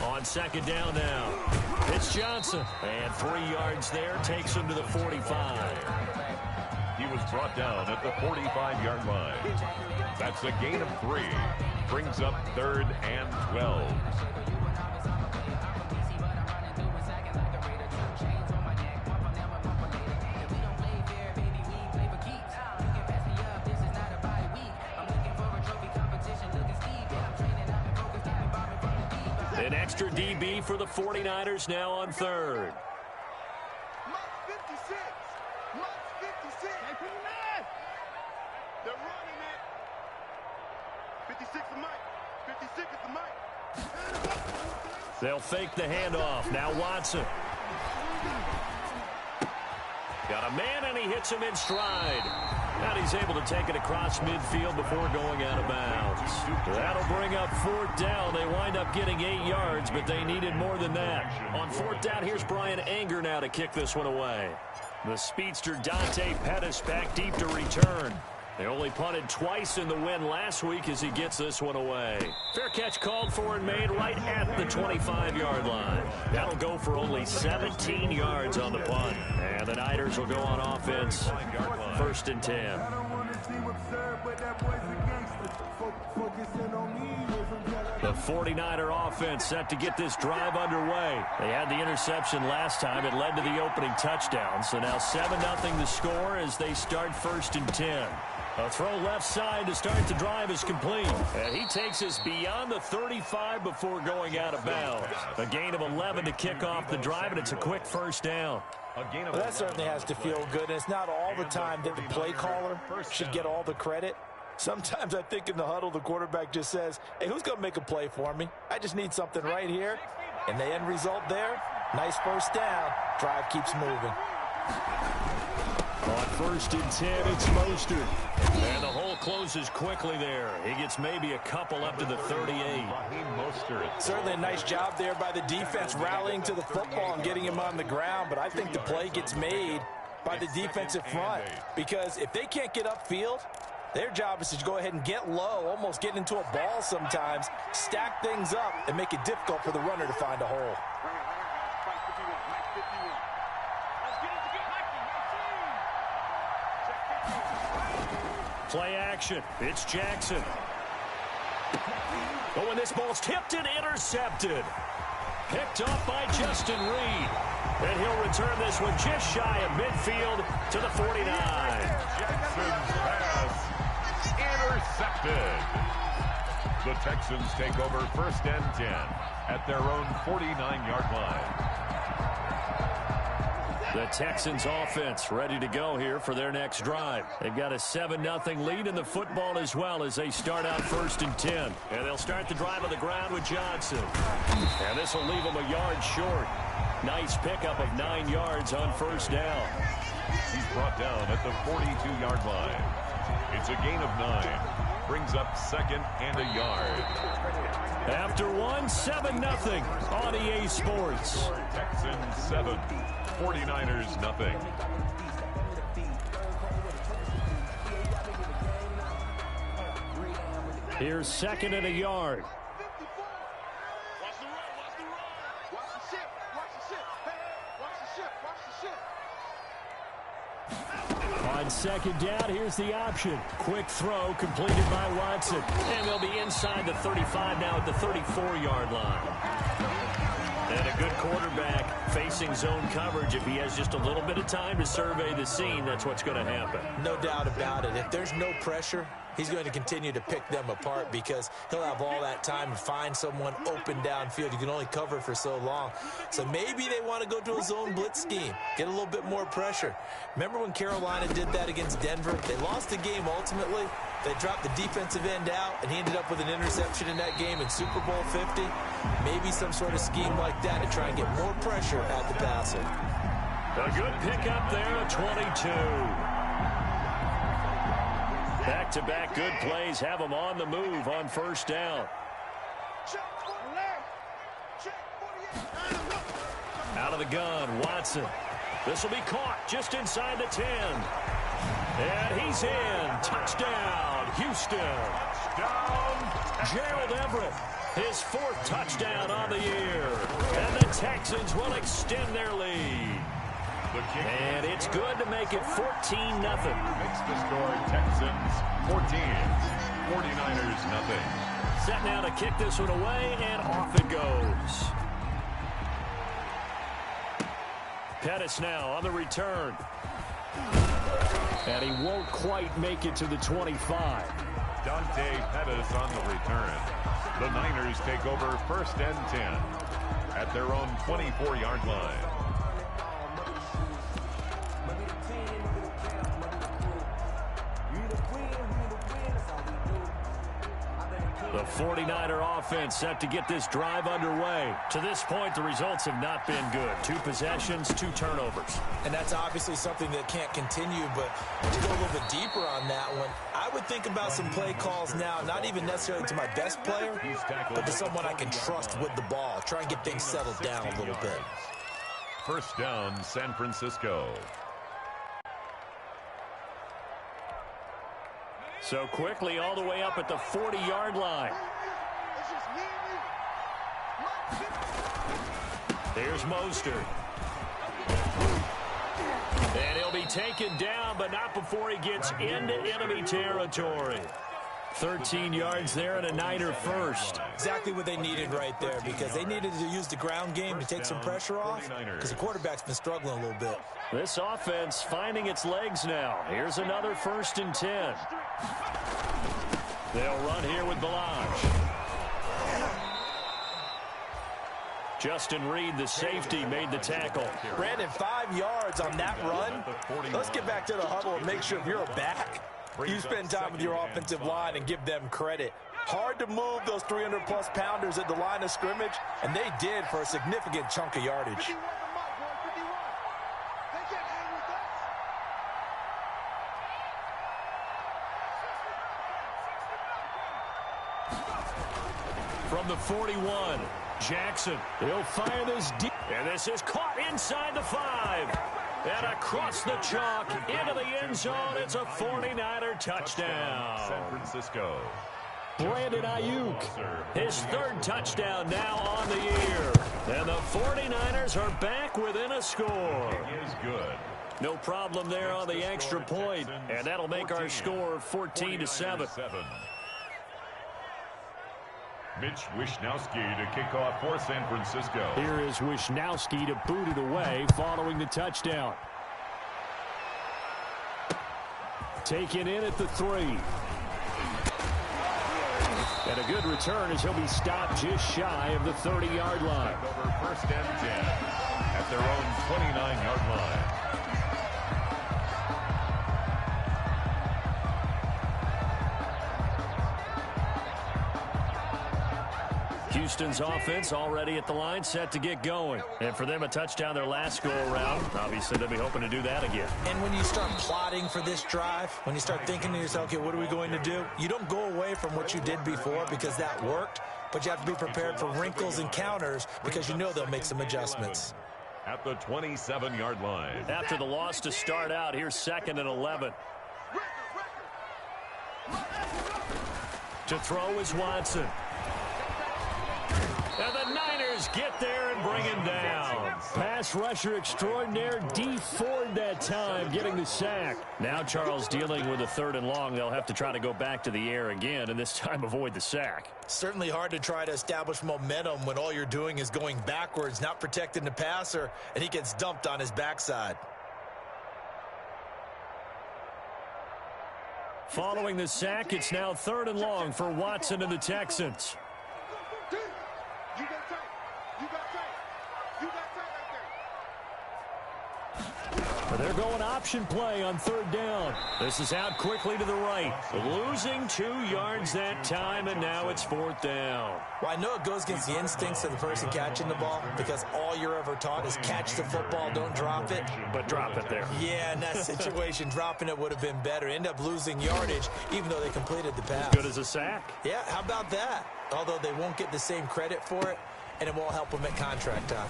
On second down now, it's Johnson. And 3 yards there takes him to the 45. He was brought down at the 45-yard line. That's a gain of 3. Brings up 3rd and 12. An extra DB for the 49ers now on 3rd. They're running it. 56 is Mike. 56 is the Mike. They'll fake the handoff. Now Watson. Got a man, and he hits him in stride. And he's able to take it across midfield before going out of bounds. That'll bring up 4th down. They wind up getting 8 yards, but they needed more than that. On 4th down, here's Brian Anger now to kick this one away. The speedster Dante Pettis back deep to return. They only punted twice in the win last week as he gets this one away. Fair catch called for and made right at the 25-yard line. That'll go for only 17 yards on the punt. And the Niners will go on offense. 1st and 10. The 49er offense set to get this drive underway. They had the interception last time. It led to the opening touchdown. So now 7-0 the score as they start 1st and 10. A throw left side to start the drive is complete. And he takes us beyond the 35 before going out of bounds. A gain of 11 to kick off the drive, and it's a quick 1st down. Well, that certainly has to feel good. And it's not all the time that the play caller should get all the credit. Sometimes I think in the huddle, the quarterback just says, hey, who's going to make a play for me? I just need something right here. And the end result there, nice 1st down. Drive keeps moving. On 1st and 10, it's Mostert. And the hole closes quickly there. He gets maybe a couple up to the 38. Certainly a nice job there by the defense rallying to the football and getting him on the ground, but I think the play gets made by the defensive front, because if they can't get upfield, their job is to go ahead and get low, almost get into a ball sometimes, stack things up, and make it difficult for the runner to find a hole. Play action. It's Jackson. Oh, and this ball's tipped and intercepted. Picked up by Justin Reed. And he'll return this one just shy of midfield to the 49. Jackson's pass intercepted. The Texans take over 1st and 10 at their own 49-yard line. The Texans offense ready to go here for their next drive. They've got a 7-0 lead in the football as well as they start out 1st and 10. And they'll start the drive on the ground with Johnson. And this will leave them a yard short. Nice pickup of 9 yards on 1st down. He's brought down at the 42-yard line. It's a gain of 9. Brings up 2nd and a yard. After 7-0 on EA Sports. Texans 7, 49ers nothing. Here's 2nd and a yard. On 2nd down, here's the option. Quick throw completed by Watson. And they'll be inside the 35 now at the 34-yard line. And a good quarterback facing zone coverage. If he has just a little bit of time to survey the scene, that's what's going to happen. No doubt about it. If there's no pressure, he's going to continue to pick them apart because he'll have all that time to find someone open downfield. You can only cover for so long. So maybe they want to go to a zone blitz scheme, get a little bit more pressure. Remember when Carolina did that against Denver? They lost the game ultimately. They dropped the defensive end out, and he ended up with an interception in that game in Super Bowl 50. Maybe some sort of scheme like that to try and get more pressure at the passer. A good pickup there at 22. Back-to-back good plays have them on the move on 1st down. Out of the gun, Watson. This will be caught just inside the 10. And he's in. Touchdown, Houston. Gerald Everett, his 4th touchdown on the year. And the Texans will extend their lead. And it's good to make it 14-0. Makes the score Texans 14, 49ers nothing. Set now to kick this one away, and off it goes. Pettis now on the return. And he won't quite make it to the 25. Dante Pettis on the return. The Niners take over 1st and 10 at their own 24-yard line. The 49er offense set to get this drive underway. To this point, the results have not been good. 2 possessions, 2 turnovers. And that's obviously something that can't continue, but to go a little bit deeper on that one, I would think about some play calls now, not even necessarily to my best player, but to someone I can trust with the ball. Try and get things settled down a little bit. 1st down, San Francisco. So quickly all the way up at the 40-yard line. Here's Mostert. And he'll be taken down, but not before he gets into enemy territory. 13 yards there and a Niner first. Exactly what they needed right there, because they needed to use the ground game to take some pressure off, because the quarterback's been struggling a little bit. This offense finding its legs now. Here's another 1st and 10. They'll run here with Balaj. Justin Reed, the safety, made the tackle. Brandon, 5 yards on that run. Let's get back to the huddle and make sure if you're a back, you spend time with your offensive line and give them credit. Hard to move those 300-plus pounders at the line of scrimmage, and they did for a significant chunk of yardage. from the 41. Jackson, he'll fire this deep. And this is caught inside the 5. And across the chalk into the end zone. It's a 49er touchdown. San Francisco. Brandon Ayuk, his 3rd touchdown now on the year. And the 49ers are back within a score. It is good. No problem there on the extra point. And that'll make our score 14-7. Mitch Wishnowsky to kick off for San Francisco. Here is Wishnowsky to boot it away following the touchdown. Taken in at the 3. And a good return as he'll be stopped just shy of the 30-yard line. Over 1st and 10 at their own 29-yard line. Houston's offense already at the line, set to get going. And for them, a touchdown their last go-around. Obviously, they'll be hoping to do that again. And when you start plotting for this drive, when you start thinking to yourself, okay, what are we going to do? You don't go away from what you did before because that worked, but you have to be prepared for wrinkles and counters because you know they'll make some adjustments. At the 27-yard line. After the loss to start out, here's 2nd and 11. To throw is Watson. And the Niners get there and bring him down. Pass rusher extraordinaire, D. Ford that time getting the sack. Now Charles dealing with a 3rd and long. They'll have to try to go back to the air again and this time avoid the sack. Certainly hard to try to establish momentum when all you're doing is going backwards, not protecting the passer, and he gets dumped on his backside. Following the sack, it's now 3rd and long for Watson and the Texans. They're going option play on 3rd down. This is out quickly to the right. Losing 2 yards that time, and now it's 4th down. Well, I know it goes against the instincts of the person catching the ball because all you're ever taught is catch the football, don't drop it. But drop it there. Yeah, in that situation, dropping it would have been better. End up losing yardage, even though they completed the pass. Good as a sack. Yeah, how about that? Although they won't get the same credit for it, and it won't help them at contract time.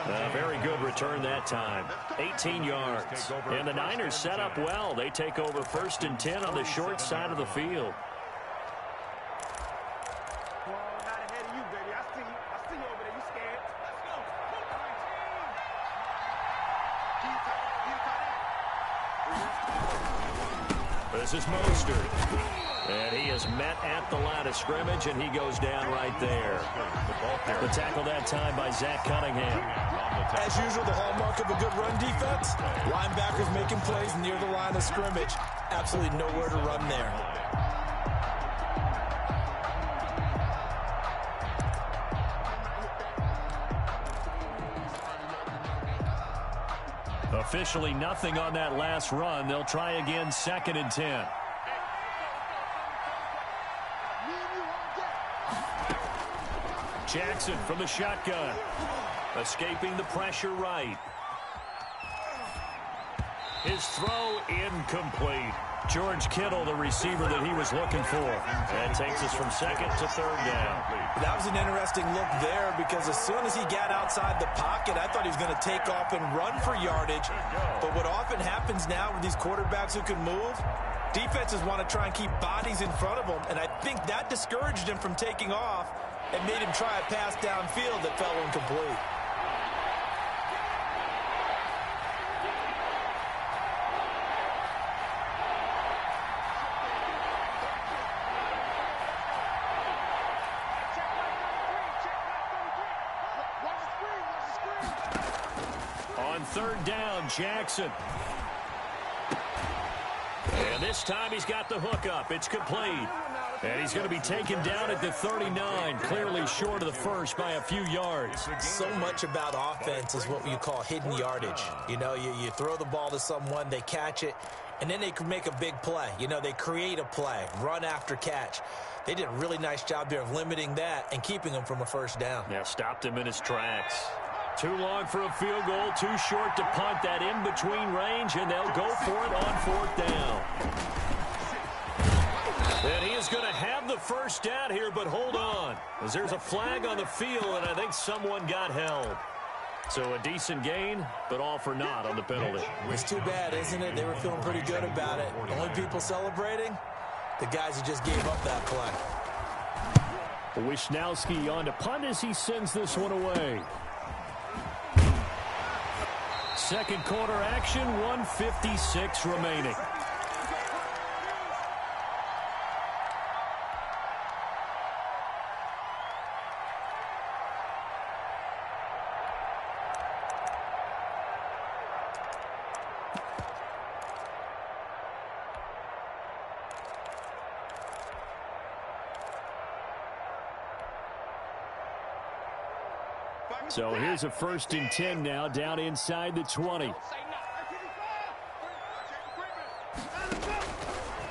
A very good return that time. 18 yards. And the Niners set up well. They take over 1st and 10 on the short side of the field. This is Mostert. And he is met at the line of scrimmage, and he goes down right there. The tackle that time by Zach Cunningham. As usual, the hallmark of a good run defense, linebackers making plays near the line of scrimmage. Absolutely nowhere to run there. Officially nothing on that last run. They'll try again 2nd and 10. Jackson from the shotgun. Escaping the pressure right. His throw incomplete. George Kittle, the receiver that he was looking for. That takes us from 2nd to 3rd down. That was an interesting look there because as soon as he got outside the pocket, I thought he was going to take off and run for yardage. But what often happens now with these quarterbacks who can move, defenses want to try and keep bodies in front of them, and I think that discouraged him from taking off and made him try a pass downfield that fell incomplete. On 3rd down, Jackson. And this time he's got the hook up. It's complete. And he's going to be taken down at the 39, clearly short of the first by a few yards. So much about offense is what you call hidden yardage. You know, you throw the ball to someone, they catch it, and then they can make a big play. You know, they create a play, run after catch. They did a really nice job there of limiting that and keeping him from a 1st down. Yeah, stopped him in his tracks. Too long for a field goal, too short to punt that in-between range, and they'll go for it on 4th down. And he is going to have the first down here, but hold on, as there's a flag on the field, and I think someone got held. So a decent gain, but all for naught on the penalty. It's too bad, isn't it? They were feeling pretty good about it. Only people celebrating, the guys who just gave up that play. Wisnowski on to punt as he sends this one away. Second quarter action, 1:56 remaining. So here's a 1st and 10 now, down inside the 20.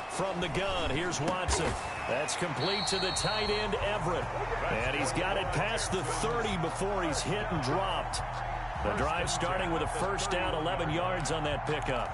From the gun, here's Watson. That's complete to the tight end, Everett. And he's got it past the 30 before he's hit and dropped. The drive starting with a first down, 11 yards on that pickup.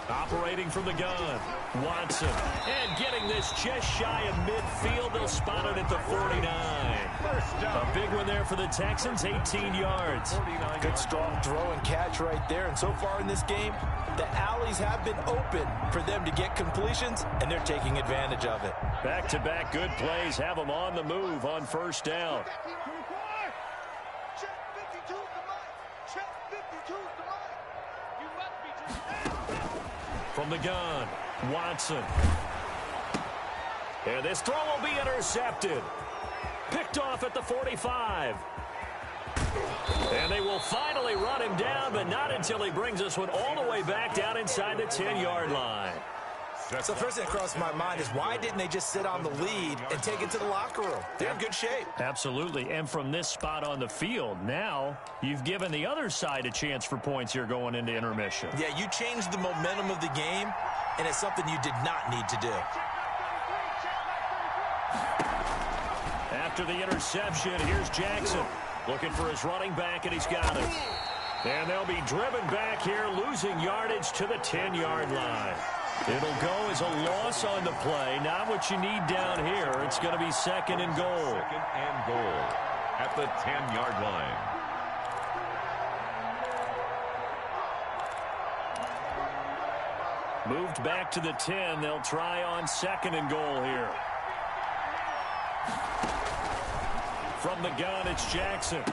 Operating from the gun, Watson. And getting this just shy of midfield. They'll spot it at the 49. A big one there for the Texans, 18 yards. Good strong throw and catch right there. And so far in this game, the alleys have been open for them to get completions, and they're taking advantage of it. Back-to-back good plays have them on the move on first down. From the gun, Watson. And this throw will be intercepted. Picked off at the 45. And they will finally run him down, but not until he brings this one all the way back down inside the 10-yard line. So first thing that crossed my mind is why didn't they just sit on the lead and take it to the locker room? They're in good shape. Absolutely. And from this spot on the field, now you've given the other side a chance for points here going into intermission. Yeah, you changed the momentum of the game, and it's something you did not need to do. After the interception, here's Jackson looking for his running back, and he's got it. And they'll be driven back here, losing yardage to the 10-yard line. It'll go as a loss on the play. Not what you need down here. It's going to be second and goal. Second and goal at the 10-yard line. Moved back to the 10. They'll try on second and goal here. From the gun, it's Jackson.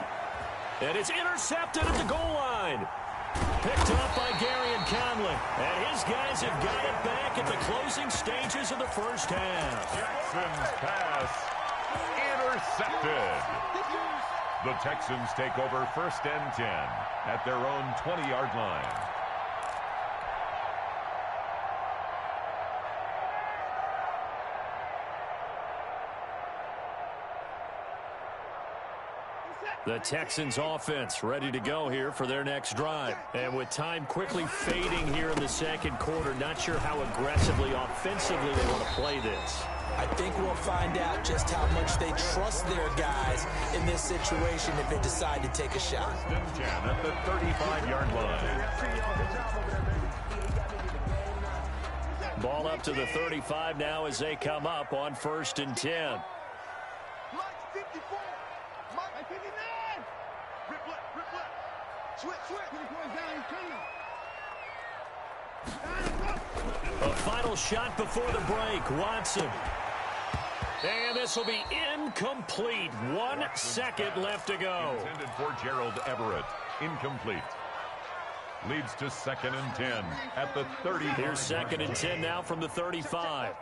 And it's intercepted at the goal line. Picked up by Gary and Conley. And his guys have got it back at the closing stages of the first half. Jackson's pass intercepted. The Texans take over 1st and 10 at their own 20-yard line. The Texans offense ready to go here for their next drive. And with time quickly fading here in the second quarter, not sure how aggressively, offensively they want to play this. I think we'll find out just how much they trust their guys in this situation if they decide to take a shot. 1st and 10 at the 35-yard line. Ball up to the 35 now as they come up on 1st and 10. A final shot before the break. Watson. And this will be incomplete. 1 second left to go. Intended for Gerald Everett. Incomplete. Leads to 2nd and 10 at the 30. Here's 2nd and 10 now from the 35.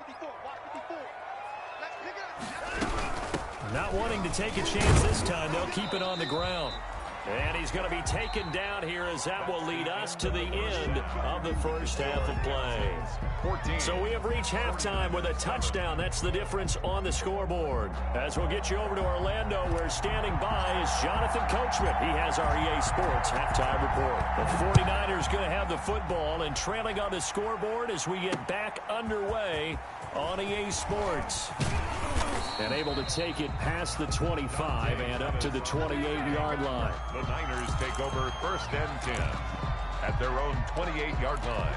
Not wanting to take a chance this time. They'll keep it on the ground. And he's going to be taken down here as that will lead us to the end of the first half of play. 14. So we have reached halftime with a touchdown. That's the difference on the scoreboard. As we'll get you over to Orlando, where standing by is Jonathan Coachman. He has our EA Sports halftime report. The 49ers going to have the football and trailing on the scoreboard as we get back underway on EA Sports. And able to take it past the 25 and up to the 28-yard line. The Niners take over first and 10 at their own 28-yard line.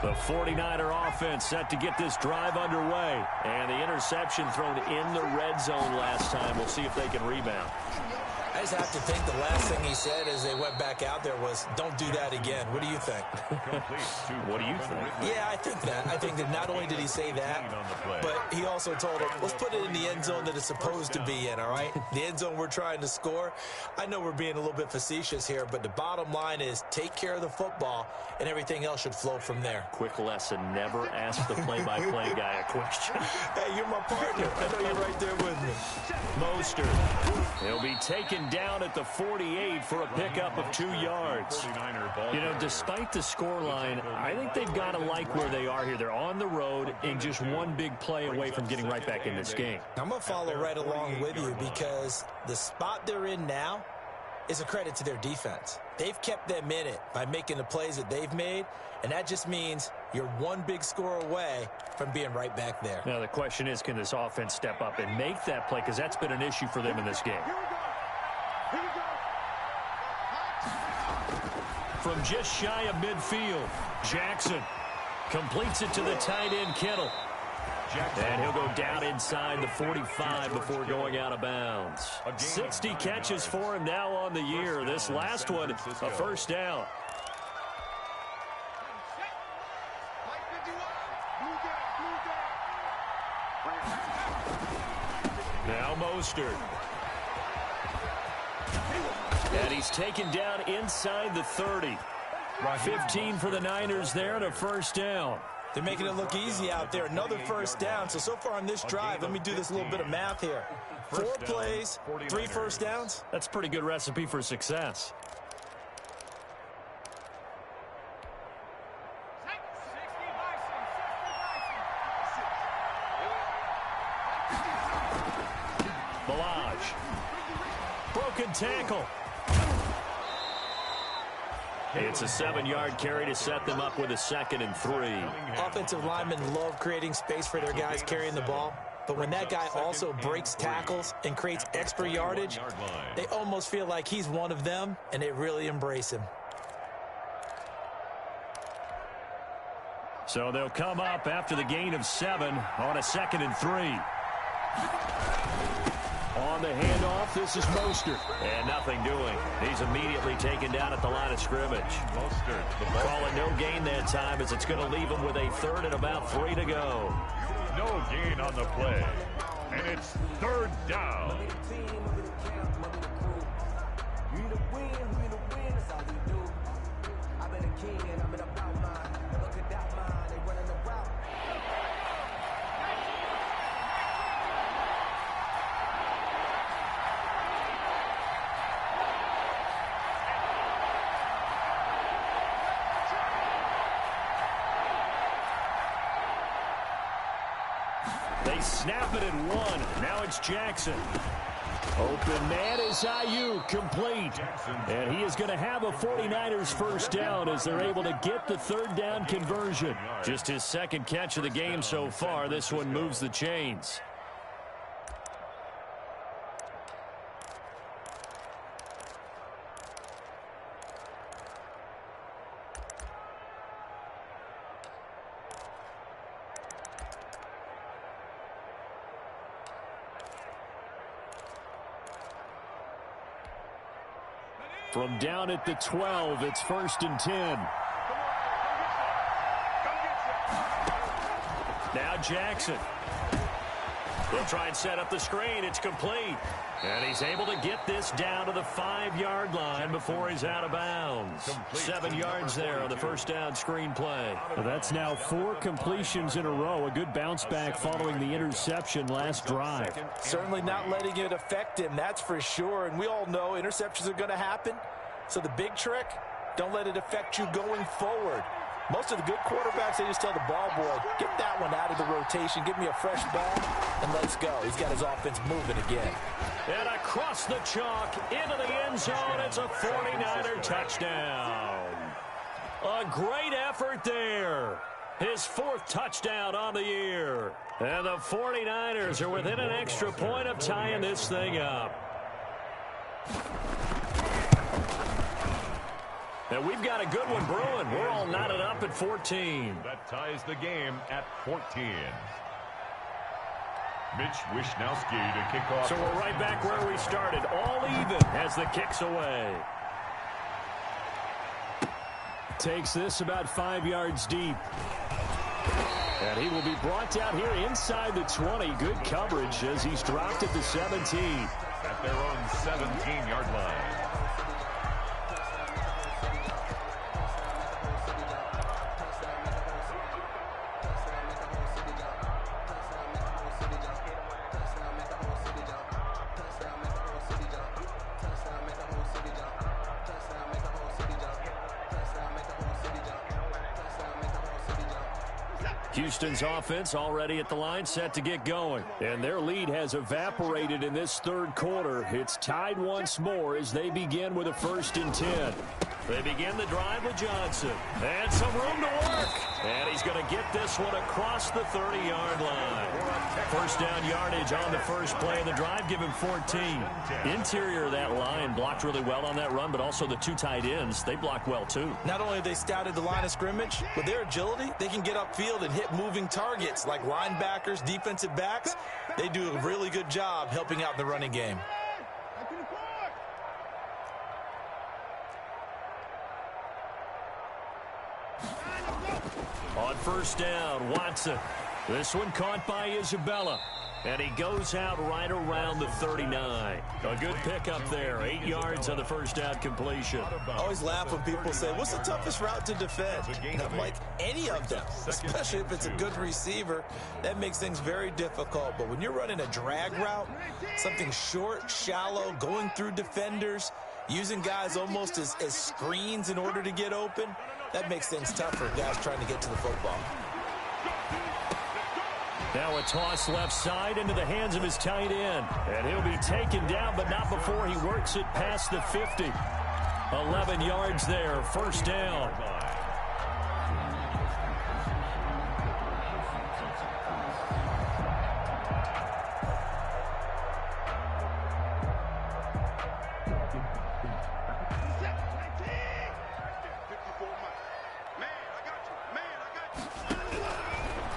The 49er offense set to get this drive underway. And the interception thrown in the red zone last time. We'll see if they can rebound. I just have to think the last thing he said as they went back out there was, don't do that again. What do you think? What do you think? Yeah, I think that. I think that not only did he say that, but he also told him, let's put it in the end zone that it's supposed to be in, all right? The end zone we're trying to score. I know we're being a little bit facetious here, but the bottom line is take care of the football, and everything else should flow from there. Quick lesson, never ask the play-by-play guy a question. Hey, you're my partner. I know you're right there with me. Mostert. He'll be taken down at the 48 for a pickup of 2 yards. You know, despite the scoreline, I think they've got to like where they are here. They're on the road and just one big play away from getting right back in this game. I'm going to follow right along with you because the spot they're in now is a credit to their defense. They've kept them in it by making the plays that they've made, and that just means you're one big score away from being right back there. Now, the question is, can this offense step up and make that play? Because that's been an issue for them in this game. From just shy of midfield, Jackson completes it to the tight end, Kittle. And he'll go down inside the 45 before going out of bounds. 60 catches for him now on the year. This last one, a first down. Now Mostert. And he's taken down inside the 30. 15 for the Niners there and a first down. They're making it look easy out there. Another first down. So far on this drive, let me do this little bit of math here. 4 plays, 3 first downs. That's a pretty good recipe for success. Balaj. Broken tackle. It's a 7-yard carry to set them up with a 2nd and 3. Offensive linemen love creating space for their guys carrying the ball. But when that guy also breaks tackles and creates extra yardage, they almost feel like he's one of them, and they really embrace him. So they'll come up after the gain of 7 on a 2nd and 3. On the handoff, this is Mostert. And nothing doing. He's immediately taken down at the line of scrimmage. Mostert. Calling no gain that time as it's going to leave him with a 3rd and about 3 to go. No gain on the play. And it's 3rd down. They snap it at 1. Now it's Jackson. Open man is Ayuk, complete. And he is going to have a 49ers first down as they're able to get the 3rd down conversion. Just his 2nd catch of the game so far. This one moves the chains. From down at the 12, it's 1st and 10. Now Jackson. They'll try and set up the screen. It's complete. And he's able to get this down to the 5-yard line before he's out of bounds. 7 yards there on the first down screen play. Well, that's now 4 completions in a row. A good bounce back following the interception last drive. Certainly not letting it affect him, that's for sure. And we all know interceptions are going to happen. So the big trick, don't let it affect you going forward. Most of the good quarterbacks, they just tell the ball boy, get that one out of the rotation, give me a fresh ball, and let's go. He's got his offense moving again. And across the chalk, into the end zone, it's a 49er touchdown. A great effort there. His 4th touchdown on the year. And the 49ers are within an extra point of tying this thing up. And we've got a good one brewing. We're all knotted up at 14. That ties the game at 14. Mitch Wishnowski to kick off. So we're right back where we started. All even as the kick's away. Takes this about 5 yards deep. And he will be brought down here inside the 20. Good coverage as he's dropped at the 17. At their own 17-yard line. Houston's offense already at the line, set to get going. And their lead has evaporated in this 3rd quarter. It's tied once more as they begin with a 1st and 10. They begin the drive with Johnson. And some room to work. And he's going to get this one across the 30-yard line. First down yardage on the first play of the drive, give him 14. Interior of that line blocked really well on that run, but also the 2 tight ends, they blocked well too. Not only have they scouted the line of scrimmage, but their agility, they can get upfield and hit moving targets like linebackers, defensive backs. They do a really good job helping out the running game. On first down, Watson. This one caught by Isabella. And he goes out right around the 39. A good pickup there. 8 yards on the first down completion. I always laugh when people say, what's the toughest route to defend? And I'm like, any of them, especially if it's a good receiver. That makes things very difficult. But when you're running a drag route, something short, shallow, going through defenders, using guys almost as screens in order to get open, that makes things tough for guys trying to get to the football. Now a toss left side into the hands of his tight end. And he'll be taken down, but not before he works it past the 50. 11 yards there, first down.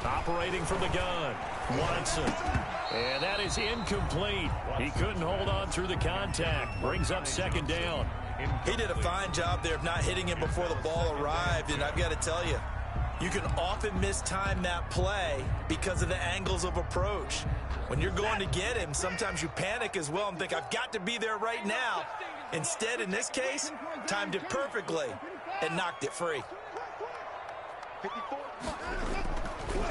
Operating from the gun, Watson. And that is incomplete. He couldn't hold on through the contact. Brings up second down. He did a fine job there of not hitting him before the ball arrived. And I've got to tell you, you can often mistime that play because of the angles of approach. When you're going to get him, sometimes you panic as well and think, I've got to be there right now. Instead, in this case, timed it perfectly and knocked it free.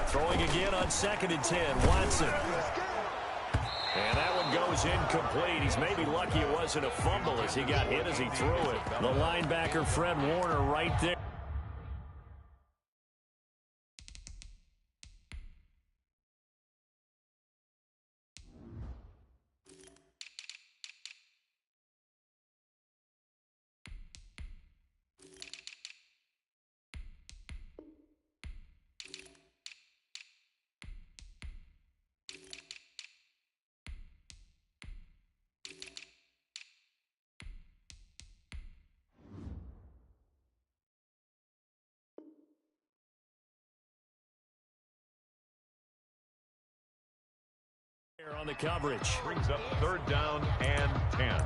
Throwing again on 2nd and 10, Watson. And that one goes incomplete. He's maybe lucky it wasn't a fumble as he got hit as he threw it. The linebacker, Fred Warner, right there. On the coverage. Brings up 3rd down and 10.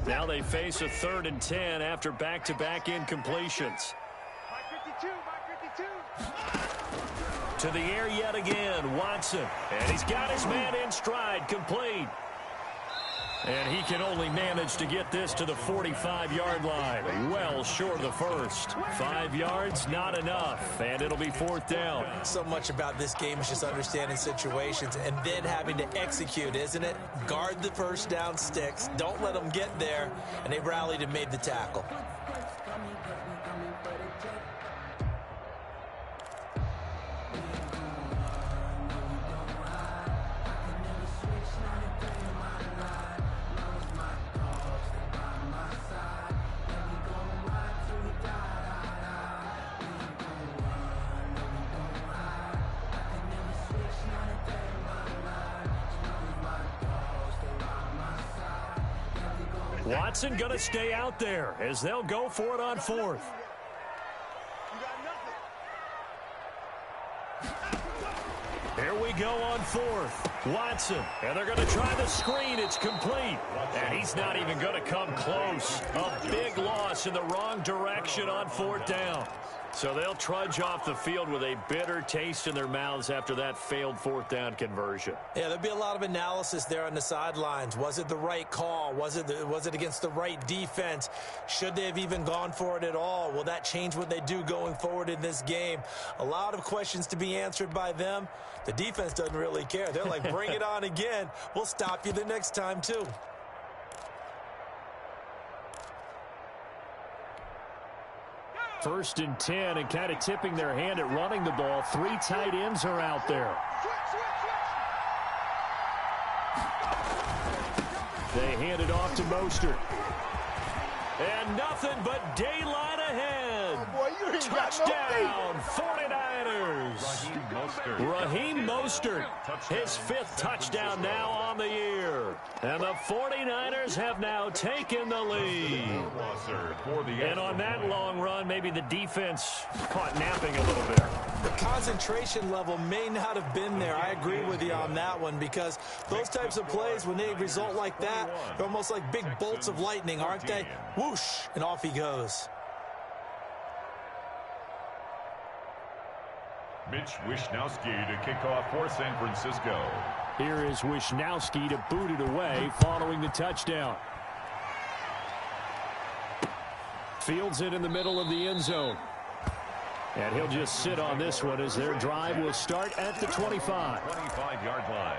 Now they face a 3rd and 10 after back-to-back incompletions. To the air yet again, Watson. And he's got his man in stride, complete. And he can only manage to get this to the 45-yard line. Well short of the first. 5 yards, not enough. And it'll be 4th down. So much about this game is just understanding situations and then having to execute, isn't it? Guard the first down sticks. Don't let them get there. And they rallied and made the tackle. Watson going to stay out there as they'll go for it on 4th. Here we go on 4th. Watson, and they're going to try the screen. It's complete. And he's not even going to come close. A big loss in the wrong direction on 4th down. So they'll trudge off the field with a bitter taste in their mouths after that failed 4th down conversion. Yeah, there'll be a lot of analysis there on the sidelines. Was it the right call? Was it against the right defense? Should they have even gone for it at all? Will that change what they do going forward in this game? A lot of questions to be answered by them. The defense doesn't really care. They're like, bring it on again. We'll stop you the next time, too. First and 10, and kind of tipping their hand at running the ball. 3 tight ends are out there. They hand it off to Mostert. And nothing but daylight ahead. Oh boy, you ain't Touchdown, 49ers. Raheem Mostert, his 5th touchdown now on the year. And the 49ers have now taken the lead. And on that long run, maybe the defense caught napping a little bit. The concentration level may not have been there. I agree with you on that one, because those types of plays, when they result like that, they're almost like big bolts of lightning, aren't they? Whoosh, and off he goes. Mitch Wishnowsky to kick off for San Francisco. Here is Wishnowsky to boot it away following the touchdown. Fields it in the middle of the end zone. And he'll just sit on this one as their drive will start at the 25. 25-yard line.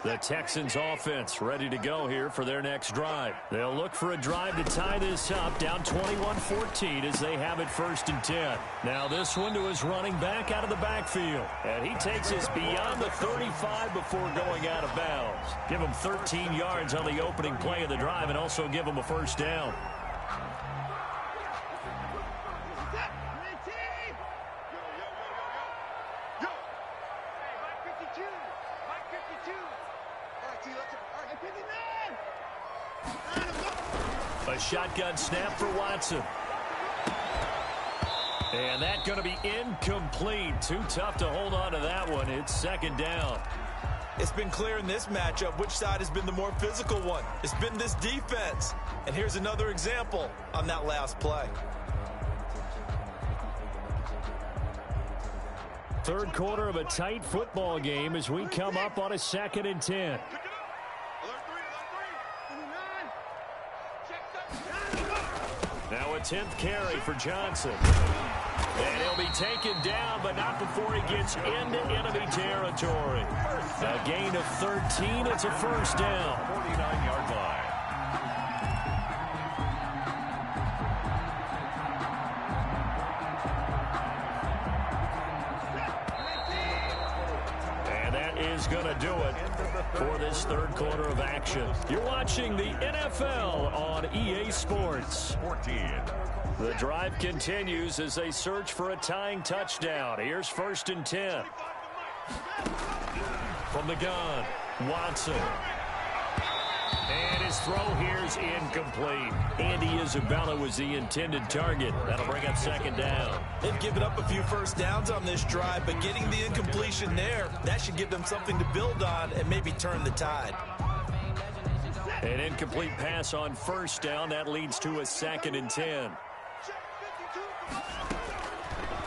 The Texans offense ready to go here for their next drive. They'll look for a drive to tie this up, down 21-14 as they have it 1st and 10. Now this one to his running back out of the backfield. And he takes us beyond the 35 before going out of bounds. Give him 13 yards on the opening play of the drive and also give him a 1st down. A shotgun snap for Watson. And that's going to be incomplete. Too tough to hold on to that one. It's 2nd down. It's been clear in this matchup which side has been the more physical one. It's been this defense. And here's another example on that last play. 3rd quarter of a tight football game as we come up on a 2nd and 10. Now a 10th carry for Johnson. And he'll be taken down, but not before he gets into enemy territory. A gain of 13. It's a 1st down. 49-yard line. Is going to do it for this 3rd quarter of action. You're watching the NFL on EA Sports. 14. The drive continues as they search for a tying touchdown. Here's 1st and 10. From the gun, Watson. And his throw here's incomplete. Andy Isabella was the intended target. That'll bring up second down. They've given up a few first downs on this drive, but getting the incompletion there, that should give them something to build on and maybe turn the tide. An incomplete pass on first down. That leads to a 2nd and 10.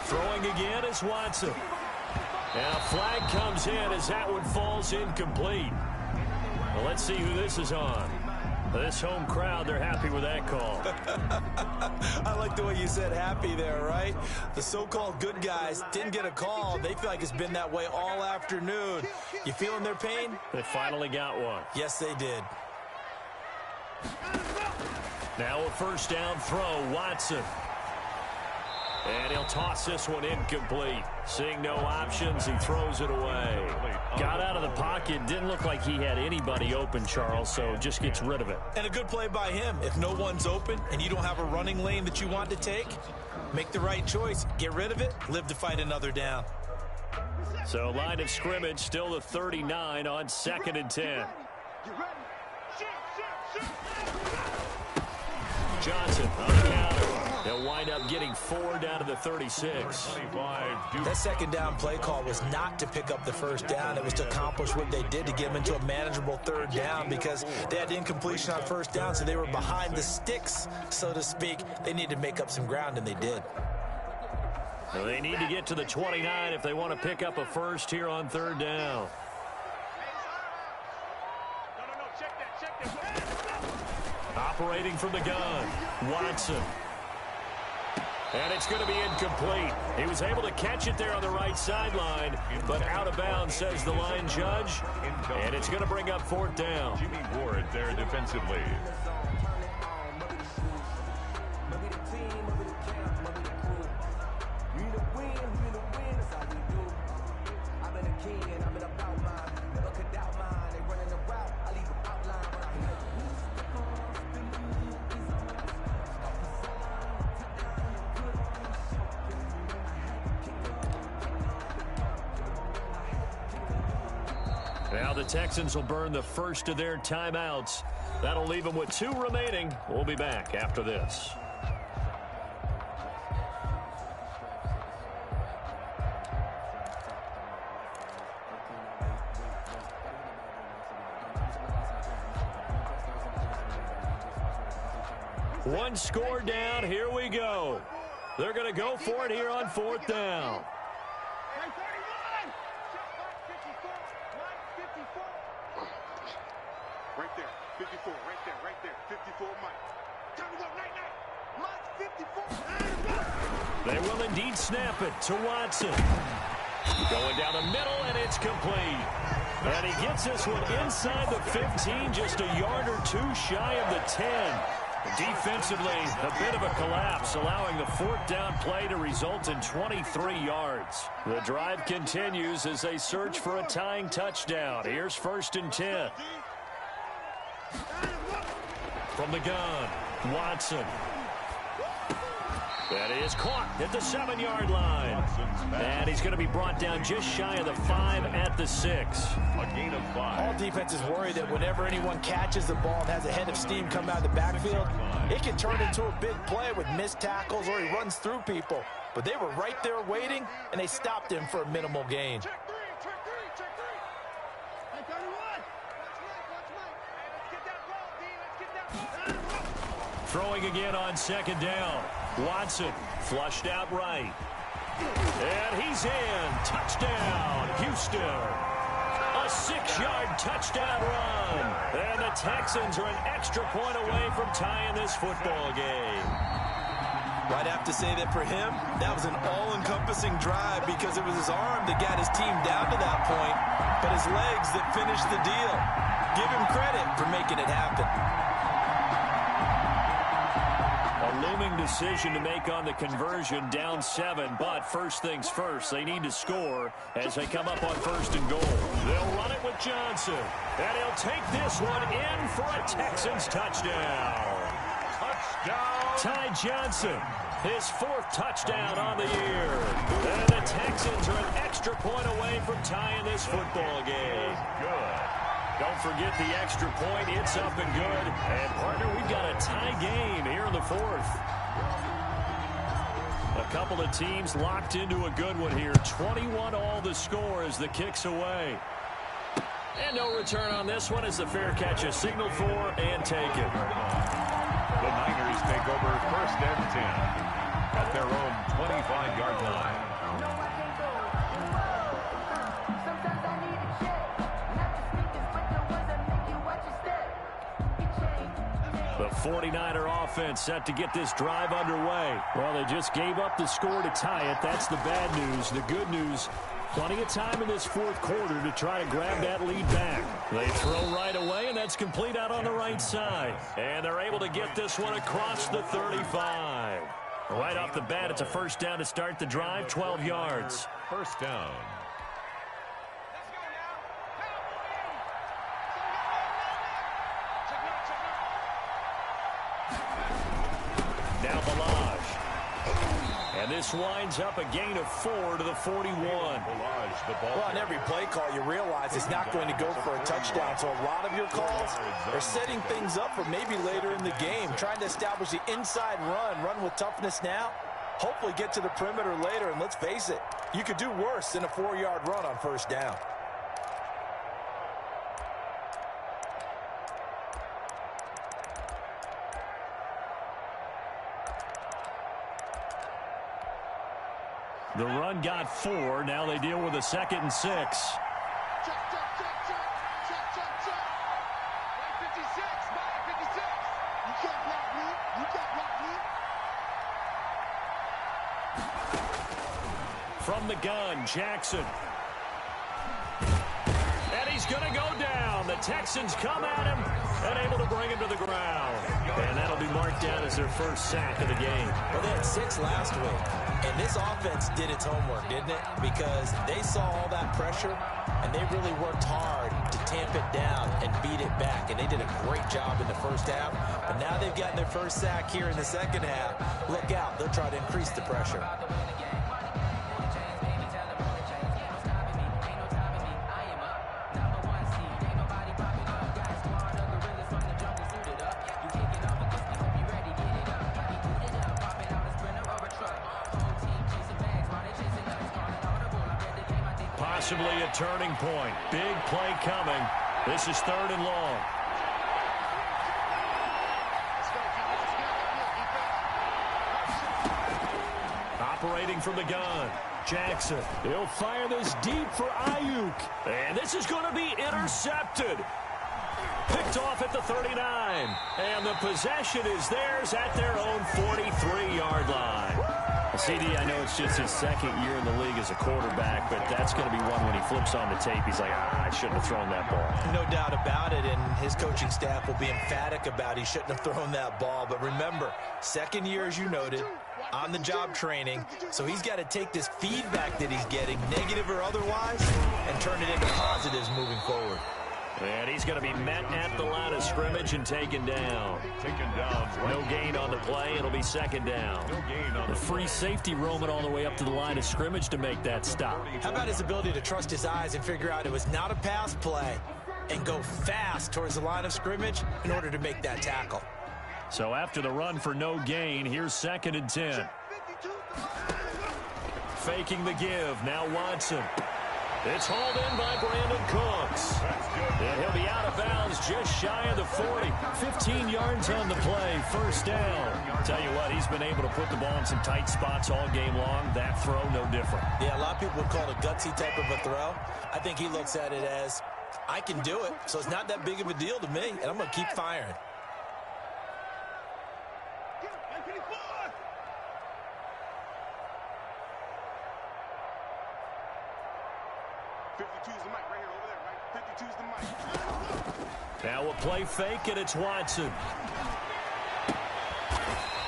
Throwing again is Watson. And a flag comes in as that one falls incomplete. Well, let's see who this is on. This home crowd, they're happy with that call. I like the way you said happy there, right? The so-called good guys didn't get a call. They feel like it's been that way all afternoon. You feeling their pain? They finally got one. Yes, they did. Now a first down throw, Watson. And he'll toss this one incomplete. Seeing no options, he throws it away. Got out of the pocket. Didn't look like he had anybody open, Charles, so just gets rid of it. And a good play by him. If no one's open and you don't have a running lane that you want to take, make the right choice. Get rid of it. Live to fight another down. So line of scrimmage still the 39 on 2nd and 10. Johnson on the counter. They'll wind up getting 4 down to the 36. That second down play call was not to pick up the first down. It was to accomplish what they did to get them into a manageable 3rd down because they had incompletion on first down, so they were behind the sticks, so to speak. They needed to make up some ground, and they did. Well, they need to get to the 29 if they want to pick up a first here on 3rd down. Operating from the gun, Watson. And it's going to be incomplete. He was able to catch it there on the right sideline, but out of bounds, says the line judge. And it's going to bring up 4th down. Jimmy Ward there defensively. Now the Texans will burn the first of their timeouts. That'll leave them with 2 remaining. We'll be back after this. One score down. Here we go. They're going to go for it here on 4th down. Right there, 54, right there, 54, Mike. Time to go, night, Mike, 54. They will indeed snap it to Watson. Going down the middle, and it's complete. And he gets this one inside the 15, just a yard or 2 shy of the 10. Defensively, a bit of a collapse, allowing the 4th down play to result in 23 yards. The drive continues as they search for a tying touchdown. Here's 1st and 10. From the gun, Watson. That is caught at the 7-yard line. And he's going to be brought down just shy of the 5 at the 6. A gain of 5. All defenses worry that whenever anyone catches the ball and has a head of steam come out of the backfield, it can turn into a big play with missed tackles or he runs through people. But they were right there waiting, and they stopped him for a minimal gain. Throwing again on 2nd down. Watson flushed out right. And he's in. Touchdown, Houston. A 6-yard touchdown run. And the Texans are an extra point away from tying this football game. I'd have to say that for him, that was an all-encompassing drive because it was his arm that got his team down to that point, but his legs that finished the deal. Give him credit for making it happen. A looming decision to make on the conversion, down 7, but first things first, they need to score as they come up on 1st and goal. They'll run it with Johnson, and he'll take this one in for a Texans touchdown. Touchdown! Ty Johnson, his 4th touchdown on the year. And the Texans are an extra point away from tying this football game. Good. Don't forget the extra point. It's up and good. And, partner, we've got a tie game here in the fourth. A couple of teams locked into a good one here. 21-all the score as the kick's away. And no return on this one as the fair catch is signaled for and taken. The Niners take over 1st and 10 at their own 25-yard line. The 49er offense set to get this drive underway. Well, they just gave up the score to tie it. That's the bad news. The good news, plenty of time in this fourth quarter to try to grab that lead back. They throw right away, and that's complete out on the right side. And they're able to get this one across the 35. Right off the bat, it's a first down to start the drive, 12 yards. First down. Now Balaj. And this winds up a gain of 4 to the 41. Well, on every play call, you realize it's not going to go for a touchdown. So a lot of your calls are setting things up for maybe later in the game, trying to establish the inside run with toughness now, hopefully get to the perimeter later. And let's face it, you could do worse than a 4-yard run on first down. The run got 4. Now they deal with a 2nd and 6. From the gun, Jackson. And he's going to go down. The Texans come at him and able to bring him to the ground. And that'll be marked down as their first sack of the game. Well, they had 6 last week. And this offense did its homework, didn't it? Because they saw all that pressure, and they really worked hard to tamp it down and beat it back. And they did a great job in the first half. But now they've gotten their first sack here in the second half. Look out. They'll try to increase the pressure. Possibly a turning point. Big play coming. This is 3rd and long. Operating from the gun. Jackson. He'll fire this deep for Ayuk. And this is going to be intercepted. Picked off at the 39. And the possession is theirs at their own 43-yard line. CD, I know it's just his 2nd year in the league as a quarterback, but that's going to be one when he flips on the tape. He's like, I shouldn't have thrown that ball. No doubt about it, and his coaching staff will be emphatic about he shouldn't have thrown that ball. But remember, 2nd year, as you noted, on-the-job training, so he's got to take this feedback that he's getting, negative or otherwise, and turn it into positives moving forward. And he's going to be met at the line of scrimmage and taken down. No gain on the play. It'll be 2nd down. The free safety roaming all the way up to the line of scrimmage to make that stop. How about his ability to trust his eyes and figure out it was not a pass play and go fast towards the line of scrimmage in order to make that tackle? So after the run for no gain, here's 2nd and 10. Faking the give. Now Watson. It's hauled in by Brandon Cooks. And he'll be out of bounds just shy of the 40. 15 yards on the play. First down. Tell you what, he's been able to put the ball in some tight spots all game long. That throw, no different. Yeah, a lot of people would call it a gutsy type of a throw. I think he looks at it as, I can do it, so it's not that big of a deal to me, and I'm going to keep firing. Now a play fake, and it's Watson.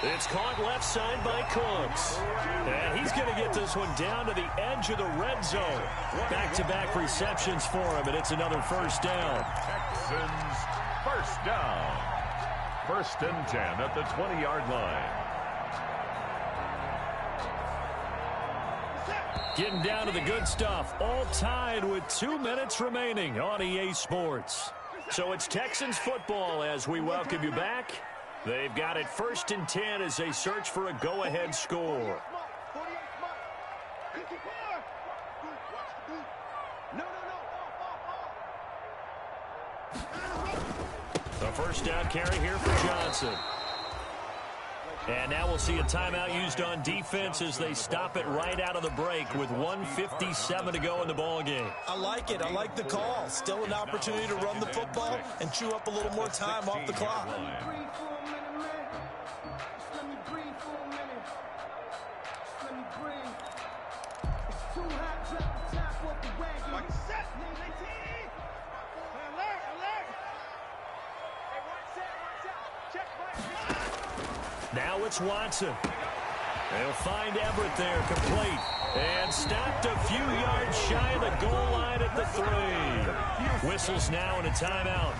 It's caught left side by Cooks. And he's going to get this one down to the edge of the red zone. Back-to-back receptions for him, and it's another first down. Texans first down. 1st and 10 at the 20-yard line. Getting down to the good stuff. All tied with 2 minutes remaining on EA Sports. So it's Texans football as we welcome you back. They've got it 1st and 10 as they search for a go-ahead score. The first down carry here for Johnson. And now we'll see a timeout used on defense as they stop it right out of the break with 1:57 to go in the ball game. I like it. I like the call. Still an opportunity to run the football and chew up a little more time off the clock. Now it's Watson. They'll find Everett there, complete. And stopped a few yards shy of the goal line at the 3. Whistles now in a timeout.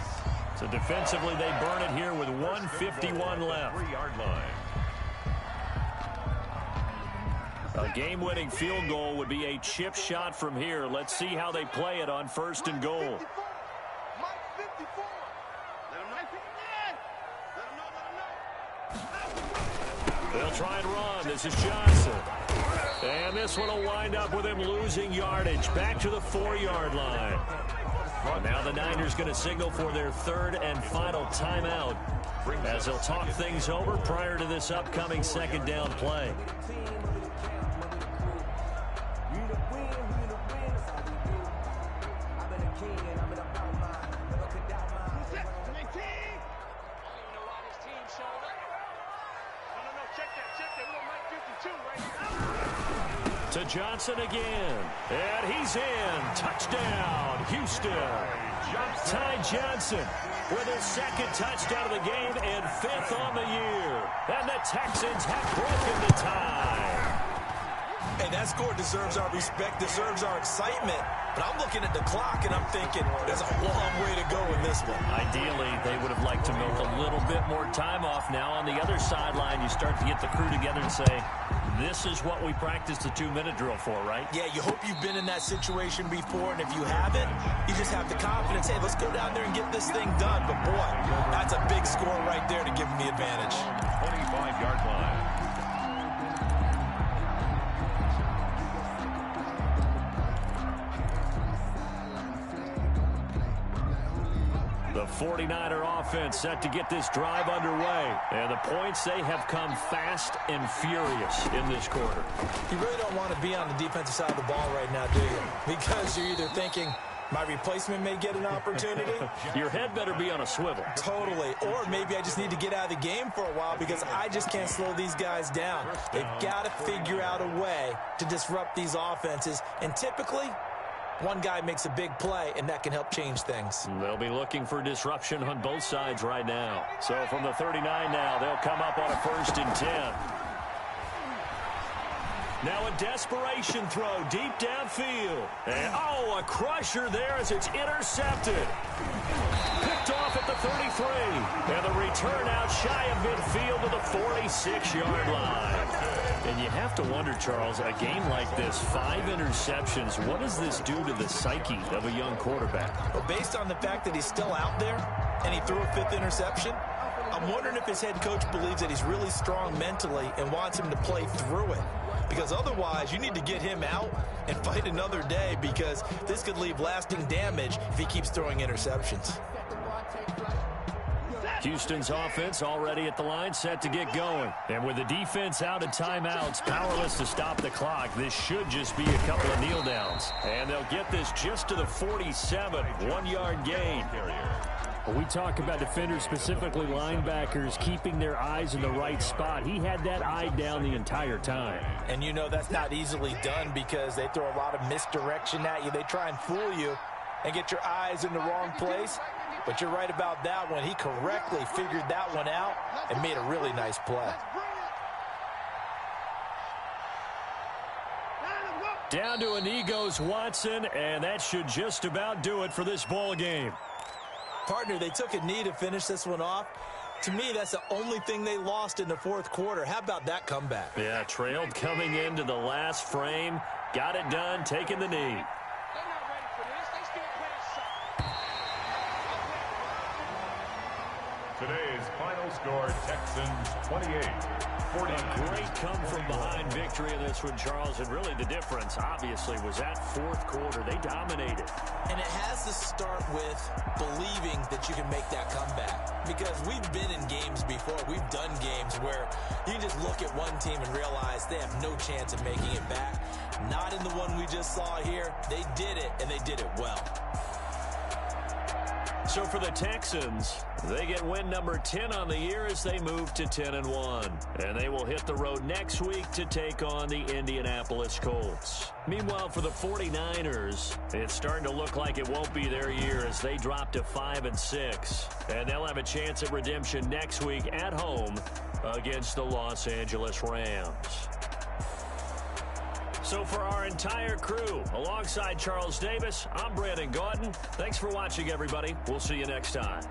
So defensively, they burn it here with 1:51 left. 3-yard line. A game-winning field goal would be a chip shot from here. Let's see how they play it on 1st and goal. They'll try and run. This is Johnson. And this one will wind up with him losing yardage. Back to the 4-yard line. Now the Niners going to signal for their 3rd and final timeout as they'll talk things over prior to this upcoming 2nd down play. To Johnson again, and he's in. Touchdown, Houston. Ty Johnson with his 2nd touchdown of the game and 5th on the year. And the Texans have broken the tie. Hey, that score deserves our respect, deserves our excitement. But I'm looking at the clock, and I'm thinking there's a long way to go in this one. Ideally, they would have liked to milk a little bit more time off. Now on the other sideline, you start to get the crew together and say, this is what we practiced the 2-minute drill for, right? Yeah, you hope you've been in that situation before, and if you haven't, you just have the confidence, hey, let's go down there and get this thing done. But, boy, that's a big score right there to give them the advantage. 25-yard line. The 49er offense set to get this drive underway. And the points, they have come fast and furious in this quarter. You really don't want to be on the defensive side of the ball right now, do you? Because you're either thinking, my replacement may get an opportunity. Your head better be on a swivel. Totally. Or maybe I just need to get out of the game for a while because I just can't slow these guys down. They've got to figure out a way to disrupt these offenses. And typically, one guy makes a big play, and that can help change things. They'll be looking for disruption on both sides right now. So from the 39 now, they'll come up on a 1st and 10. Now a desperation throw deep downfield. And, a crusher there as it's intercepted. Picked off at the 33. And the return out shy of midfield to the 46-yard line. And you have to wonder, Charles, a game like this, 5 interceptions, what does this do to the psyche of a young quarterback? Well, based on the fact that he's still out there and he threw a 5th interception, I'm wondering if his head coach believes that he's really strong mentally and wants him to play through it. Because otherwise, you need to get him out and fight another day because this could leave lasting damage if he keeps throwing interceptions. Houston's offense already at the line, set to get going. And with the defense out of timeouts, powerless to stop the clock, this should just be a couple of kneel downs. And they'll get this just to the 47, 1-yard gain. We talk about defenders, specifically linebackers, keeping their eyes in the right spot. He had that eye down the entire time. And you know that's not easily done because they throw a lot of misdirection at you. They try and fool you and get your eyes in the wrong place. But you're right about that one. He correctly figured that one out and made a really nice play. Down to a knee goes Watson, and that should just about do it for this ball game. Partner, they took a knee to finish this one off. To me, that's the only thing they lost in the 4th quarter. How about that comeback? Yeah, trailed coming into the last frame. Got it done, taking the knee. Today's final score, Texans 28. A great come-from-behind victory in this one, Charles, and really the difference, obviously, was that fourth quarter. They dominated. And it has to start with believing that you can make that comeback. Because we've been in games before. We've done games where you can just look at one team and realize they have no chance of making it back. Not in the one we just saw here. They did it, and they did it well. So for the Texans, they get win number 10 on the year as they move to 10-1. And they will hit the road next week to take on the Indianapolis Colts. Meanwhile, for the 49ers, it's starting to look like it won't be their year as they drop to 5-6. And they'll have a chance at redemption next week at home against the Los Angeles Rams. So for our entire crew, alongside Charles Davis, I'm Brandon Gaudin. Thanks for watching, everybody. We'll see you next time.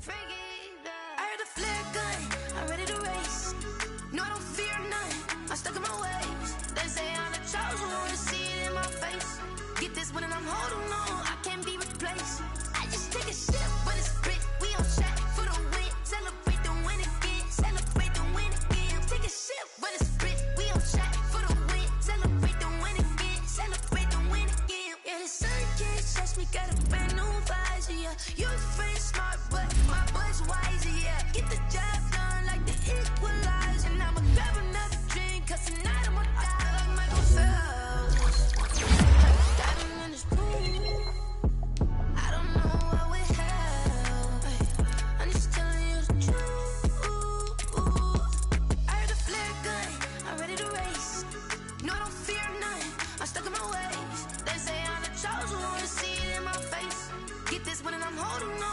I heard the flare gun, I'm ready to race. No, I don't fear none, I'm stuck in my ways. They say I'm the chosen one, to see it in my face. Get this one and I'm holding on, I can't be replaced. I just take a sip, but it's split, we on track for the win. Celebrate the win again, celebrate the win again. Take a sip, but it's split, we on track for the win. Celebrate the win again, celebrate the win again. Yeah, the sun can't touch me, got a brand new visor, yeah. You friend smart, but my bud's wiser, yeah. Get the job done like the equalizer. And I'ma grab another drink, cause tonight I'ma die like Michael Phelps. Diving in this pool, I don't know what would help. I'm just telling you the truth. I heard the flare gun, I'm ready to race. No, I don't fear none, I'm stuck in my ways. They say I'm the chosen one, to see it in my face. Get this one and I'm holding on.